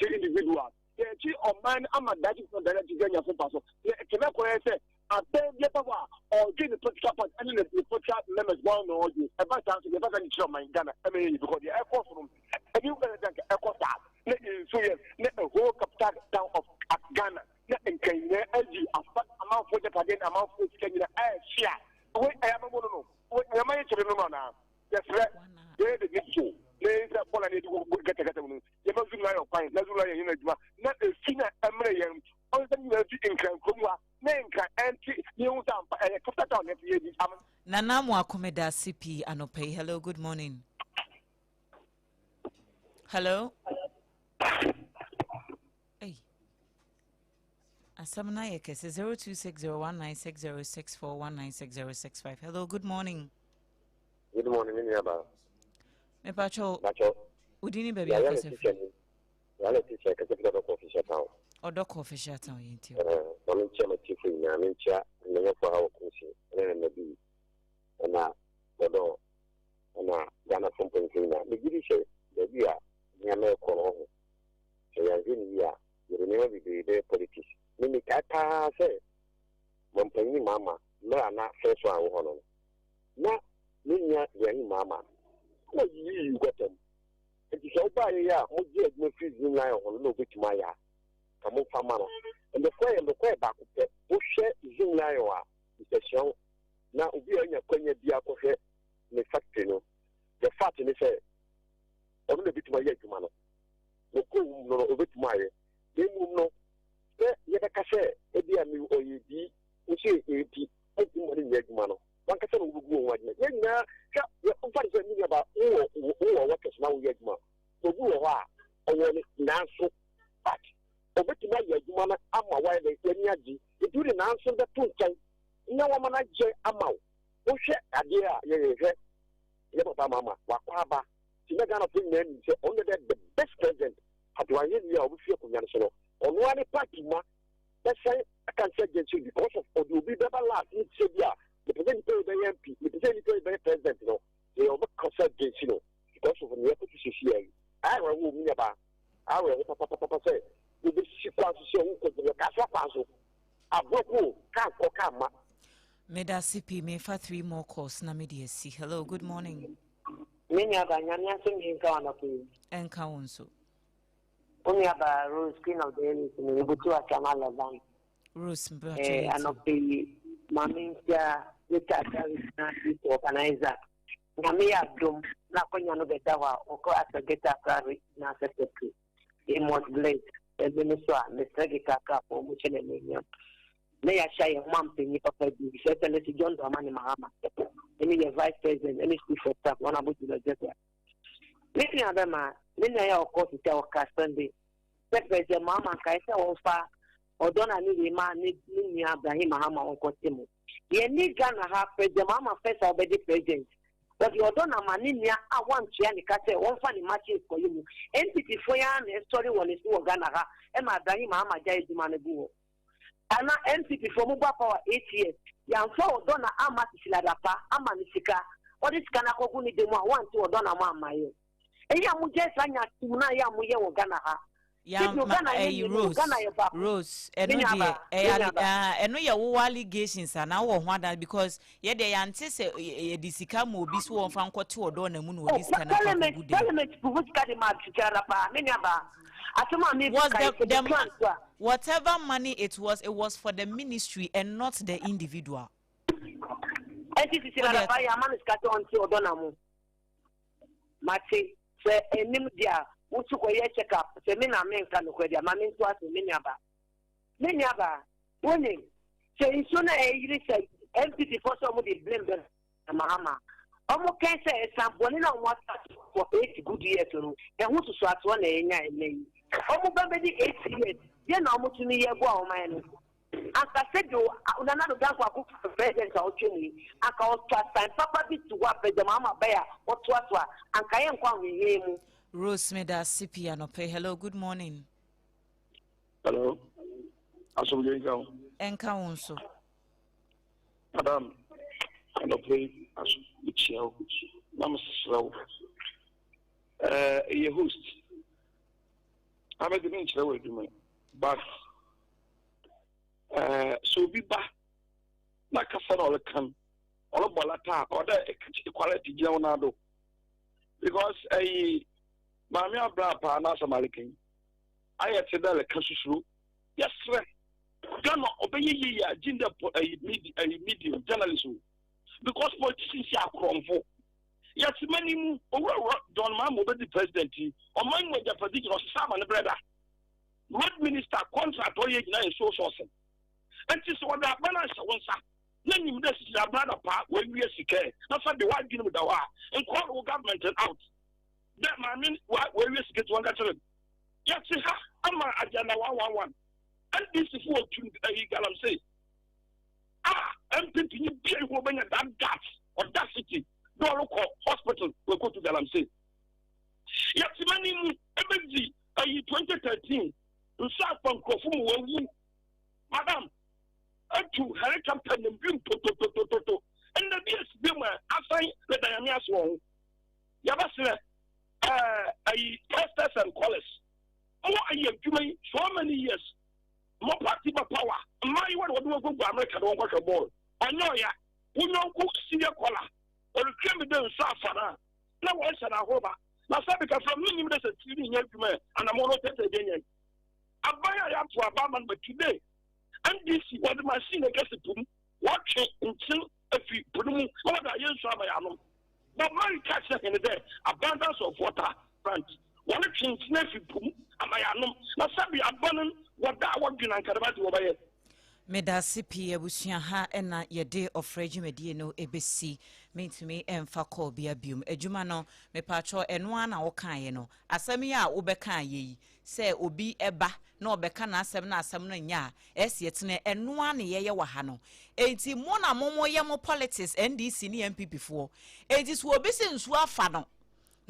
individual. Yeah, on mine, I'm a daddy for the Nigeria for Paso. Can say, I beg your power or give the political part and the political members one or you. About time to get back and show my Ghana. I mean, because the air force room. And you better take a cost out. Let the whole capital town of Ghana. Let in Kenya, amount for the Pagan amount for Kenya air share. Wait, I am a mono. What am I to remember now? Yes, right. There the good show. There is a point I need to get a get. You must lie of fine. Let's lie in a not a sinner, American. All the energy in Kankumwa. Nana Mwakomeda CP Anope. Hello, good morning. Hello. Hey. Asamna Yekes 0260196064196065. Hello, good morning. Good morning, Miniaba. Me pacho. Udini baby. I am a teacher. I am a teacher. I am a teacher. Odo coffee shut on you. I'm chairman chief in Amincha, and the for our country, and the and Odo, and Ghana from Pennsylvania. The British, the year, Yamel Colon. So, as in year, you remember the politics. Mimikata say, Montpellier Mama, no, not first one. Not Minia, Yanni Mama. No, you got them. It is all by a year, who did no freezing line on no bit my yard. Kamu famano and the prayer back who share Zoom Iowa is a show now we are in a quenya diaco here the factory no the fat in the fair only bit my yet man no over to my they move no yet a cache a dear new or you be which is 80 yet man one can go one yeah about what is now yet man so who are now so but obetuma ya adwuma na ama wa de yani agi eduri na anso da to nkan na wa mana je ama wo hwe ade a ye hwe ye papa mama wa kwa ba ti na Ghana pin na ni se on the best president atwa ye ni a wo fie kunya so no or no other party, let's say, I can say because of the be better last, it's the president by MP, the president by president, they are concerned against because of the equity. I will mean about our papa say, with the sequence of the Casa I broke, can't come. Meda CP, me for 3 more calls. Na media see. Hello, good morning. Many of them in Ghana, and council. Only about Rose Queen of the English, but to a canal of them. Rose, and of the Mamintia, which I can organizer. Namia Dum, Napoleon Betawa, or as a guitar carry, Nasa Secretary. It was late, and Minister, Mr. Gitaka, for which an million. May I share a month in Papa, certainly to John Domani Mahama, any vice president, any chief of staff, one about the Jetta. Many of them are, many of course, tell Sunday. President Mama Kaisa or far, or don't I need a man, need Abraham Mahama or Costimu. You need Ghana have President Mama first already president. But you don't have money, I want to and catch one funny matches for you. Entity for you and a story one is to Ghana, and Abraham Mahama Jai Dumanabu. And now NCP for mobile power 8 years. Young four donna ama siladapa, ama nisika. What is Kanakoguni de Mo 1 to Donna Mamma? And Yamuja Tuna Yamuya or Ganaha. Rose, and no your allegations are now one because yet they anticipate a disicam will be sworn from Cotu or Donna Moon or this kind of whatever money it was for the ministry and not the individual. Check up, Semina Menka, Mammy to us, Miniaba, warning. So, in sooner a say, empty for somebody blame them, Mahama. Almost can say some one in what for 8 good years, and who to swat 1 a name. Almost 8 years, then almost to me, a go, man. As I said, you another dance for president or Chini, I call trust and Papa bit to what the Mama Bear or Twatwa, and Kayan Kwang him. Rose Meda CP and pay. Hello, good morning. Hello. Aso going down. Encounter. Madam, and pay as Michelle. Mama slow. A host. I'm at the bench away to me. But so be back. Like a son or a can. All of Balata or the equality Jonado. Because Mammy Abrapa and Asamalicking. I had said that a Cassu. Yes, sir. Ghana obey ye a gender medium journalism. Because politicians are crumble. Yes, many Don Mam will be the president, or mine with the particular Sam and the brother. Road minister contract or ye so sourcing. And this is what that balance was. Then you this is a brother part when we are sick. That's what the white deal with the war and call government out. That I mean, where we get 1 catcher. Yes, I'm a agenda 111. And this is what you say. I'm thinking you will bring that gas or that city. No local hospital will go to Galamsey. Yes, many MSG 2013 to start from Kofu will win. Madam, and to Harry Campaign and bring to. And the BS Bimmer, I find that I am yes wrong. Yabasra. Testers and callers. Oh, I have given so many years. More party power. My one would go to America don't watch a ball. I know ya. We know who see a collar. Or the criminal Safara. Now, once and a hover. Now, because from me, there's a TV and I'm all tested again. I buy a yam for a barman, but today. And this is what my senior gets to do. Watch until if you put them over the years of my arm. But my catch in the day, abundance of water, front. One change nephew, and my anum. Now, Sabi abundant, what that would be like about over here. Meda CP Abusia ha ena ye day of regime die no ebesi me to me emfa call bia bium adwuma no me pacho eno na wo kan ye no asem ya wo be kan ye se obi eba na obeka na asem no nya ese yetene eno na ye wa ha no enti mo na momo ye mo politics NDC ni MPP fo enti so obi se nsu afa no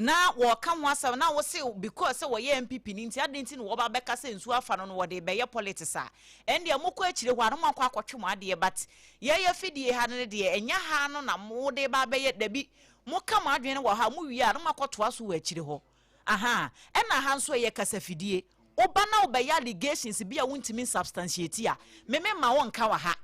na wo ka ho asem na wo se because se wo ye MPP ni nti adenti no wo ba beka se nsu afa no wo de be ye politics a ende amoko akire ho anoma akwa akotwe mo ade but ye fidie ha ne de enya ha no na mo de ba be ye dabi mo ka mo adwene wo ha mo wi anoma akoto aso wo akire ho aha ena ha nso ye kasa fidie oba na oba ya allegations bia wontimi substantiate a me ma won ka wa ha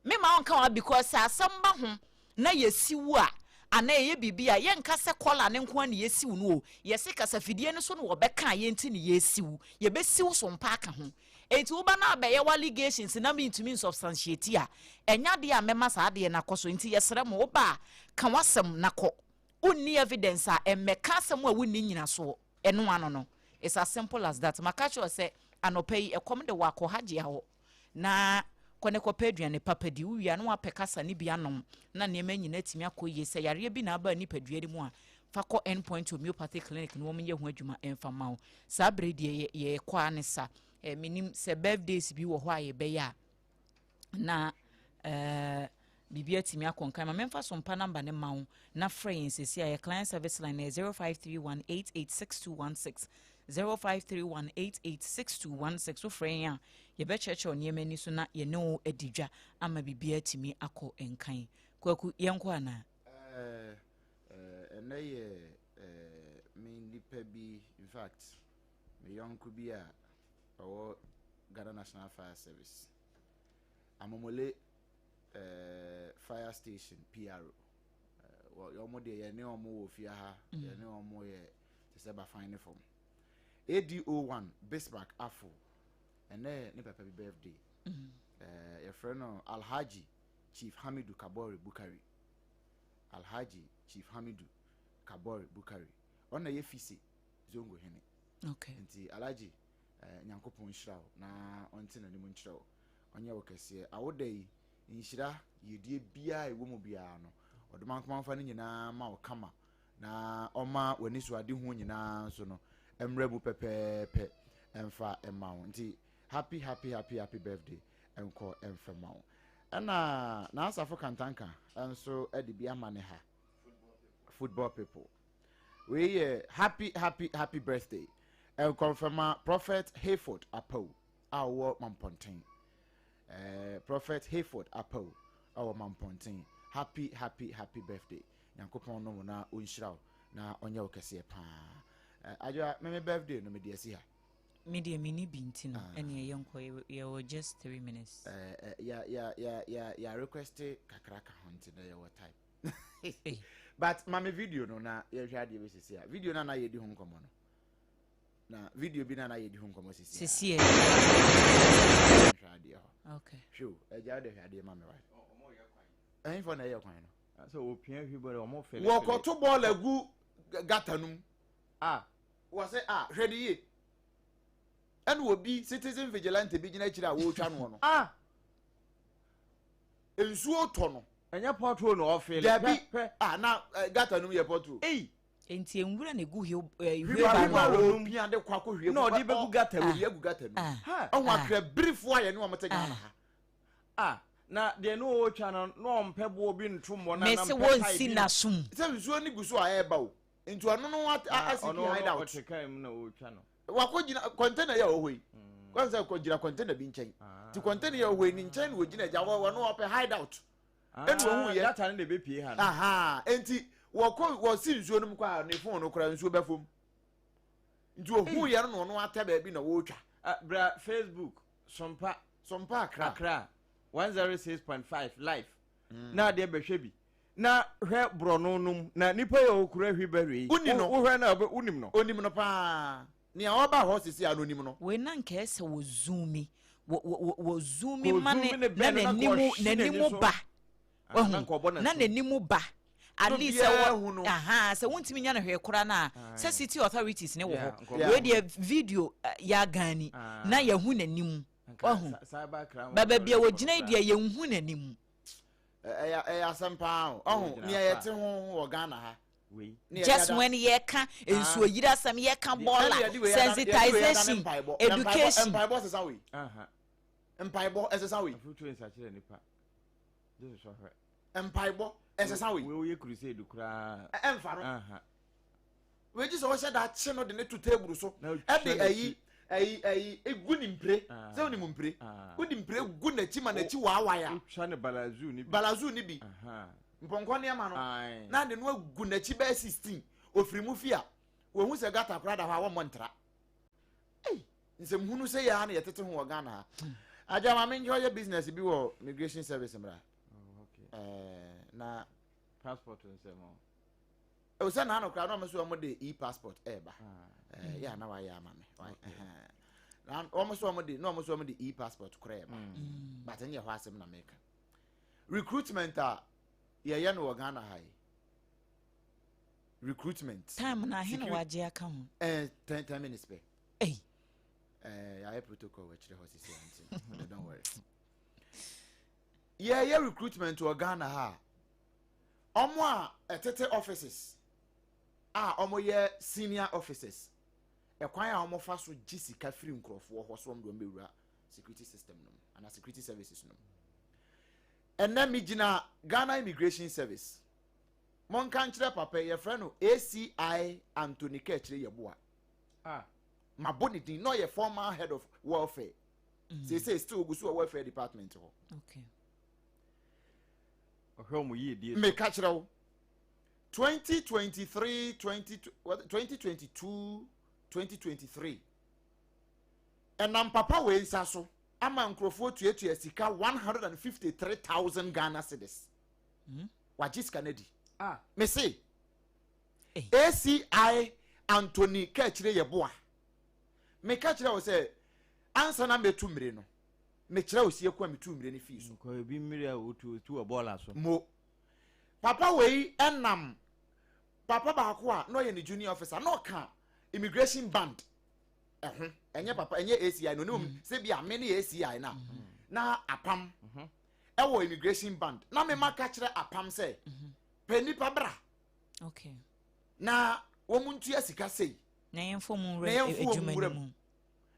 me ma won ka wa because asamba ho na yesiwu a ana ye bibia ye nka se kola ne nko na yesiwu no ye se kasa fidie no so no wo beka ye nti ne yesiwu ye besiwu so mpa aka ho enti oba na oba ye allegations na me ntimi substantiate a enya de a mema sa de na koso enti yesere mo oba ka wasem na ko unni evidence a emmeka asem a wunni nyina so eno ano no. It's as simple as that. Makacho say anopai e kom de wako haje ho na kone ko peduane papa di uwia no apekasa ni bia nom na ne manyina timi akoye se yare bi na aba ni paduane mu a fako endpoint homeopathic clinic no menye ho adwuma emfama wo sa bredi ye kwa ne sa minim se birthdays bi wo ho aye be ya na bibia timi akonkan ma memfa sompa number ne mawo na friends esi ya client service line 0531886216 0531886216 so frenya ye be cheche oniema ni so na ye ne o adidwa ama bibia timi akọ enkan kwaku yenko ana ene ye me nipa bi in fact me yonku bi a owo Ghana National Fire Service amomole fire station PRO yomo de ye ne omo wo fia ha ye ne omo ye se ba fine form ADO1 Bismarck Afo ene ne papa bi birthday your friend Alhaji Chief Hamidu Kabori Bukari Alhaji Chief Hamidu Kabori Bukari ona ye fisi zongo hene okay nti Alhaji nyankopon hira na onti na nimu hira onye wokese awodai nhira yedie bia ewo mu bia no odomankoma fa nyina ma okama na oma wani so ade ho nyina so no emre mu pepepe emfa emawo nti happy birthday enko emfemawo ana na asafo kantanka enso ede bia mane ha football people we happy birthday and confirm Prophet Hayford Apo our Mampontin Prophet Hayford Apo our Mampontin happy birthday Yankopon no na unshraw na onye okese pa ajo me birthday no me de si ha media mini binti no ene yenko ye just 3 minutes ya request kakraka hunt na your time but mama video no na ye hwa de be sisi ha video na ye di ho nkomo no na video bi na ye di ho nkomo sisi okay sure eja de hwa de mama right ẹyin fọ na ẹyẹ kwan no so opia hwibere omo fele wo ko to ball agu gatanum wo say hwede ye enu obi citizen vigilante bi gina kira wo twa no no ensuo to no enya potro no ofele na gatanum ye potro enti enwura na egu hwe ba no opia de kwa ko hwe no de begu gatanum ye gu gatanum onwa akra briefo aye ne o mete gana ha na de no o twa no no mpebo obi ntumbo na na mese wonsi na sum se nsuo ni guso a eba o nti ono no asiki hide out o tekan na o twa no wako gina container ya ohoi kwanza ko gina container bi nchen ti container ya ohoi ni nchen wo gina ja wo no ope hide out enu ohu ye data ne be pie ha enti wo si nsuo no kwa ne phone no kura nsuo befom nti ohu ye no no ata ba bi na wo twa bra Facebook Sompa Accra 106.5 live na de behwe bi na hwe brono num na nipa ye okura hwibere wo hwe na unim no pa ni oba ho sisi anonim no we na nke ese wo zoomi wo zoomi mane na nanimu ba na nanimu ba at least se wontimi nya na hwe kora na se city authorities ne wo ho we de video ya gani na ya hu nanimu baba bia wo gina dia ye hu nanimu asampa ni ye te ho wo Ghana ha just when ye can ensuo yira sam ye can bola sensitization education empire se sawe empire se sawe future insachire nipa this is what empire se sawe we ye crusade kura emfa no we just was that channel the net to table so at the egu nimpre se oni mumpre odi mpre gu na chi ma na chi wa wa ya twa ne balazu ni bi mponko ne ma no na de no gu na chi ba 16 ofiri mu fia we hu se gata kra da wa montra nse mhunu se ya na yetete ho Ghana ha aja ma me enjoy business bi wo immigration service mra na passport nsemo o se na no kra no me so mo de e-passport ba ya na wa ya ma me na almost so mo de e-passport kra ba but nye ho asem na make recruitment ye no Ghana ha recruitment time na he no waje aka ho 10 minutes pe I protocol which the horse is don't worry. Yeah, recruitment to Ghana ha. Omo etete offices. Omo ye senior officers. E kwan a omo fa so gisika free nkrofo ho so ndo mbewura security system no and security services no. Ena mi gina Ghana Immigration Service. Mon kan kire papa ye friend no ACI Anthony Kechire yeboa. My body did not a former head of welfare. They say still go to a welfare department. Okay. Me catch it 2023, 2022, 2023. And I'm Papa we saso. I'm an crofo to a sika 153,000 Ghana cedis. Wajis Kennedy. Me say. ACI Anthony Kechire Yeboa. Me catch it say answer na metu mire no me kira osie kwa metu mire ni fi so ko bi mire to a ball aso mo papa we enam papa ba ko a no ye ni junior officer no ka immigration band enye papa enye ACI no no se bia me ne ACI na apam wo immigration band na me maka kire apam say peni pabra okay na wo muntu asika sei na yemfo mu ejuma mu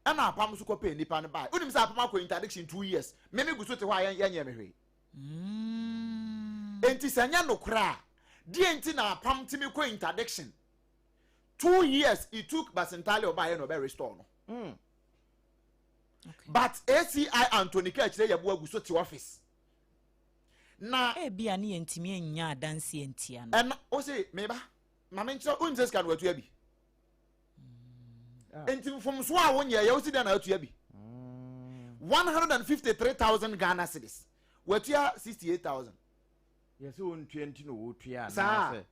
ana apam so ko pay nipa ne bai unim say apam akọ interdiction 2 years me guso te hwa yanye me hwe enti sanya no kra die enti na apam timi ko interdiction 2 years it took basentale oba no be restore no but ACI Anthony Kechire yabo aguso te office na bia ne yentimi anya adanse entia no and o say me ba ma me ncho unje scan watu abi enti from so a wonye ya osi da na atu abi 153,000 Ghana cedis watu ya 68,000 yes on 20 no wotu ya na say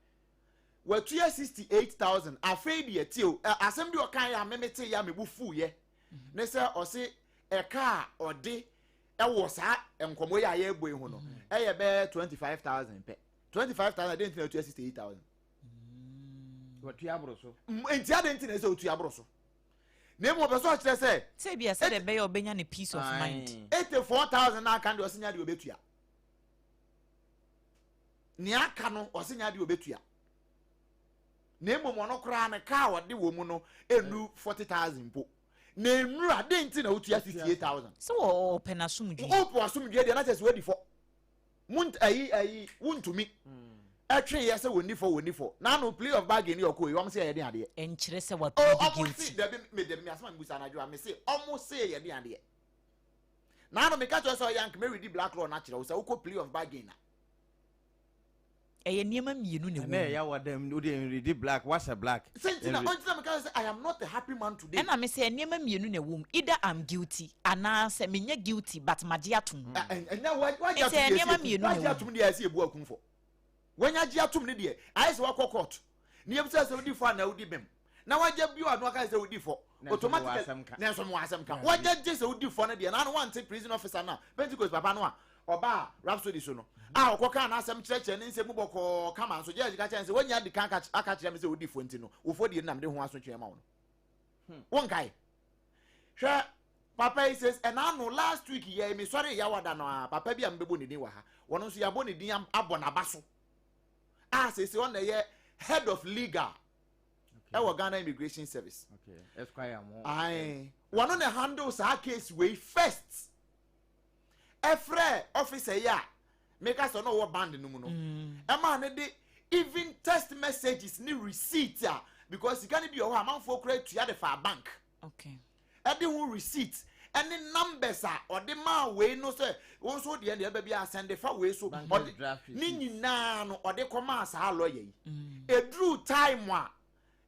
watu ya 68,000 afeedi etio asem bi okan ya memete ya mebufu ye ne say o se eka ode wo sa enkomo ya ya egbo ehu no eye be 25,000 pe 25,000 dey na 68,000 watu ya broso enti adenti na say otu ya broso name be so kire say bia say de be obenya ne peace of mind 84,000 na aka ndi osinya de obetua ni aka no osinya de obetua name mo no kra na ka wode wo mu no enu 40,000 po na enu adenti na otua 68,000 so o penasumdwe o asumdwe de na chese wedi fo munt ayi wuntumi atwe ye se woni fo na no play of bargain yoko yom se ye de ade enkire se wa plead guilty de me asema ngusa na dwa me se omo se ye de ade na no me ka to so yank me read black law na kire wo se wo play of bargain na eye niema mienu ne wo na ya wadam o de read black what's a black sentina ontina me ka say I am not a happy man today and I me say niema mienu ne wo either I'm guilty ana say menye guilty but maje atum and now why atum de asi ebu akunfo wanya ji atum ne de ayese wa court ne yem say odi fo na odi bem na waje bio anu aka say odi fo automatically na so mo asem ka waje je say odi fo na de na no want prison officer na Pentecost papa no a oba Rhapsody so no okoka na asem kireche ne nsemu boko kama so je ka chance wanya di kan aka kire me say odi fo nti no ofo de nam de ho aso twe ma wo no won kai hwe papa says and I know last week ye me sorry ya wada no papa bia mbebo ne din wa ha wono so ya bo ne din abona baso say on the head of legal Ghana Immigration Service. Okay, Esquire mo. Aye. One on the handles our case way first. Every officer ya make us know what band no no. Man, even text messages ni receipt ya because sika ni bi o ha manfo kura tua de fa bank okay ade hu receipt any numbers or the man we no say won so de e ba bia send fa we so ni nyina no or the commerce ha lawyer yi edru time a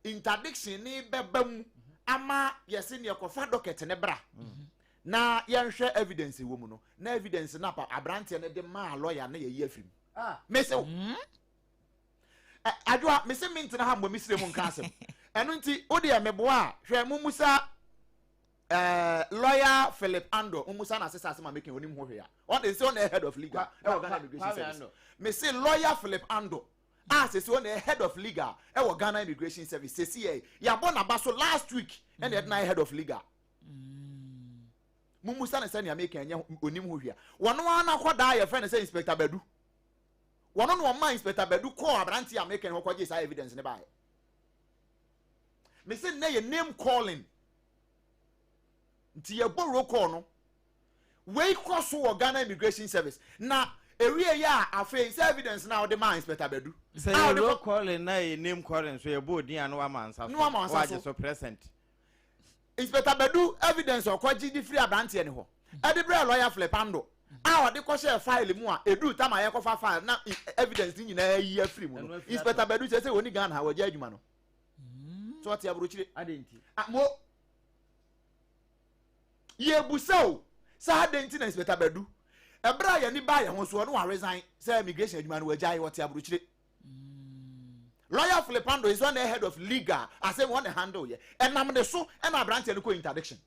interdiction ni bebam ama yesi ne kofa docket ne bra na yenhwe evidence wo mu no na evidence na abrante ne de ma lawyer na ye yi afrim me se adwa me se mint na ha mo misire mu nka asem eno nti wo de meboa hwe mu musa lawyer Philip Ando umusa na asesa asema making onim ho hwe ya on the say on the head of legal e wo Ghana Immigration Service me say lawyer Philip Ando say on the head of legal e wo Ghana Immigration Service say see ya born abaso last week and the head of legal mumusa na say na making anya onim ho hwe ya wono ana kwada ya friend say Inspector Badu wono no man Inspector Badu call abranti ya making ho kwaje say evidence ne ba me say na your name calling nti ye borrow call no we cross wo Ghana Immigration Service na area ya afa say evidence na the man Inspector Badu say you calling na name calling so ye bo din anu amansa so so present Inspector Badu evidence okwaji di free abrantie ne ho edebra lawyer Philip Ando o de ko share file mu a edu tama ye ko fa file na evidence ni nyina yi free mu no Inspector Badu say woni Ghana ha waje adwuma no so what ya brochire adenti mo ye busao sa adenti na Inspector Badu ebra ya ni ba ya ho so no wa resign say immigration adwuma no wajai what ya brochire lawyer Philip Ando is on the head of legal as one handle ye enam de so and na branch no interdiction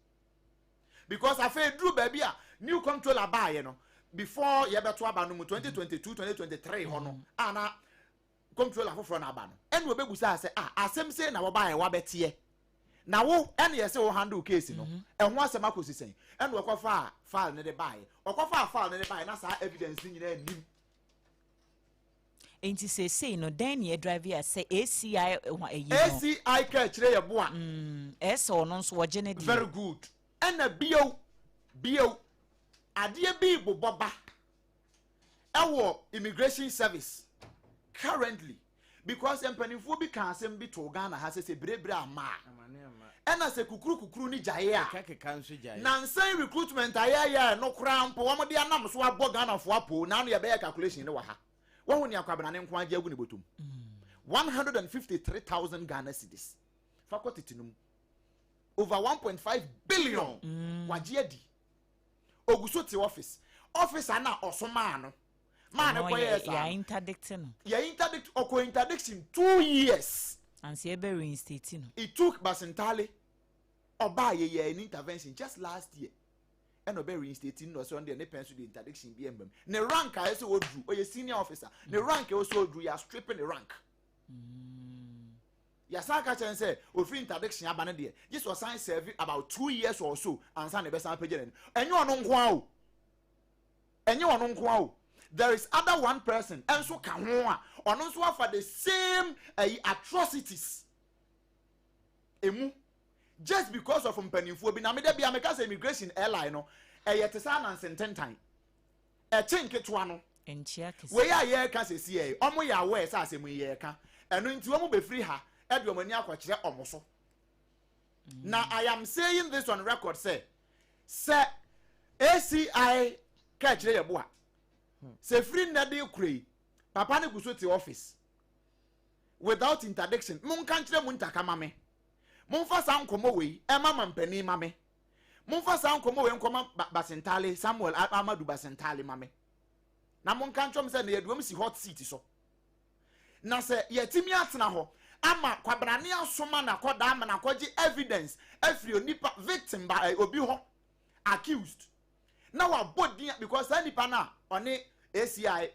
because I feel drew baby a new controller ba ye no before ye beto aba no 2022 2023 ho no ana controller for na aba no en we bebusa say asem say na wo ba ye wa betie na wo en ye say wo handle case no en ho asem akosisen en we kofa file ne de ba ye okofa file ne de ba ye na sa evidence ni nyina nim enti say no dan ye driver say ACI ACI ka kire ye bo a eso no so woje ne very good and bio ade bi boboba ewo immigration service currently because empanifo bi kan asem bi to Ghana ha say brebre ama ena se kukuru ni jaye a nansan recruitment ayaya no krampo wo mo de anam so abo Ghana fo apo na no ye be calculation ne wa ha wo ni akwabana ne nko age agu ne botum 153,000 Ghana cedis faculty tinum over 1.5 billion waje adi oguso ti office ana osoma no man ko yes ya interdict no ya interdict oko interdiction 2 years and say be reinstate no it took Basentale oba ye an intervention just last year and obe reinstating no so on the pencil the interdiction bi embam ne rank I say odru o ye senior officer ne rank also odru ya stripping the rank ya saka chen say o free interdiction abane de this was sign serve about 2 years or so and san e be san pagene enye ono nko a there is other one person enso ka ho a ono nso afa the same atrocities emu just because of mpanimfo bi na me da bia me ka say immigration airline no yete sa na sententan chenketo ano enchia kesi we ya ye ka sesi e omo ya we sa asemu ye ka eno nti omo be free ha e de omo ni akwakire omo so now I am saying this on record say ACI ka kire ye boa se free na de kure papa ne guso ti office without interdiction mun kan kire mun takama me mun fa san komo we e mama mpani mame mun fa san komo we nkoma Basentale Samuel Amadu Basentale mame na mun kan twom se na yedum si hot seat so na se yetimi atena ho ama kwabrane asoma na koda ama na kwaji evidence afri onipa victim by obi ho accused na wa bodin because that nipa na oni ACI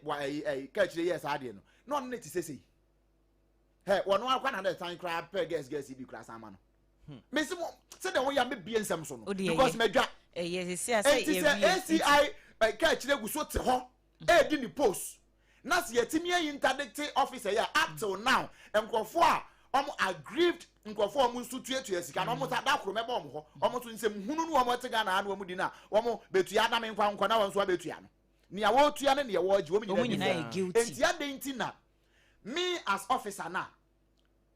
ka kire yes ade no no ti sesei he wono akwa na that time cry per guess bi kra sama no me se de wo ya me bie nsam so no because medwa yes say ACI ka kire gu so te ho e di ni post na se yetimi interdict officer ya up till now enkofo a omo aggrieved nkofo omo nsu tuetua sika na omo ta da kro mebe omo ho omo to nsem hunu nu omo te Ghana na omo di na omo betua da me nkwa na wonso abetua no ne ya wo tua ne wo agi omo nyina guilty enti ade enti na me as officer na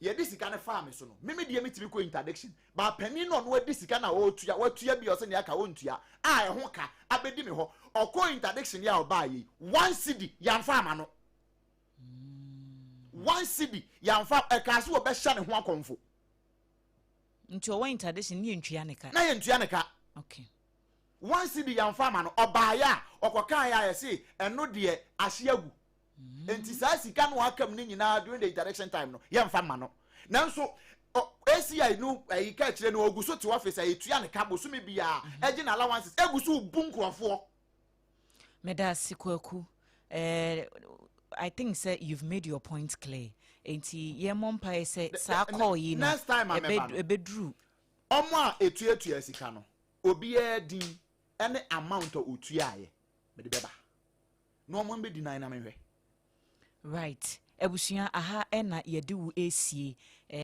ye di sika ne farm so no me die metimi ko interdiction ba pani no no di sika na watua bi o se ne aka wontua a ho ka abedi me ho oko interdiction ya oba yi 1 cedi ya farm no 1 cedi ya farm e ka so be hya ne ho akonfo nti o interdiction ni ntua ne ka na ye ntua ne ka okay 1 cedi ya farm no oba ya okoka ya ye se eno de ahye agu enti saa sika no akam ni nyina during the interdiction time no ye mfa ma no nanso ACI no ayika kire no oguso ti office ayetua ne ka boso me bia eje na allowances eguso bunkrofo meda sikwaku I think say you've made your point clear enti ye mompa say sa call yi no next time ebedru omo a etua sika no obi e din ene amount o otua aye me de beba no omo be deny na me hwe right ebusua aha ena yede wu esie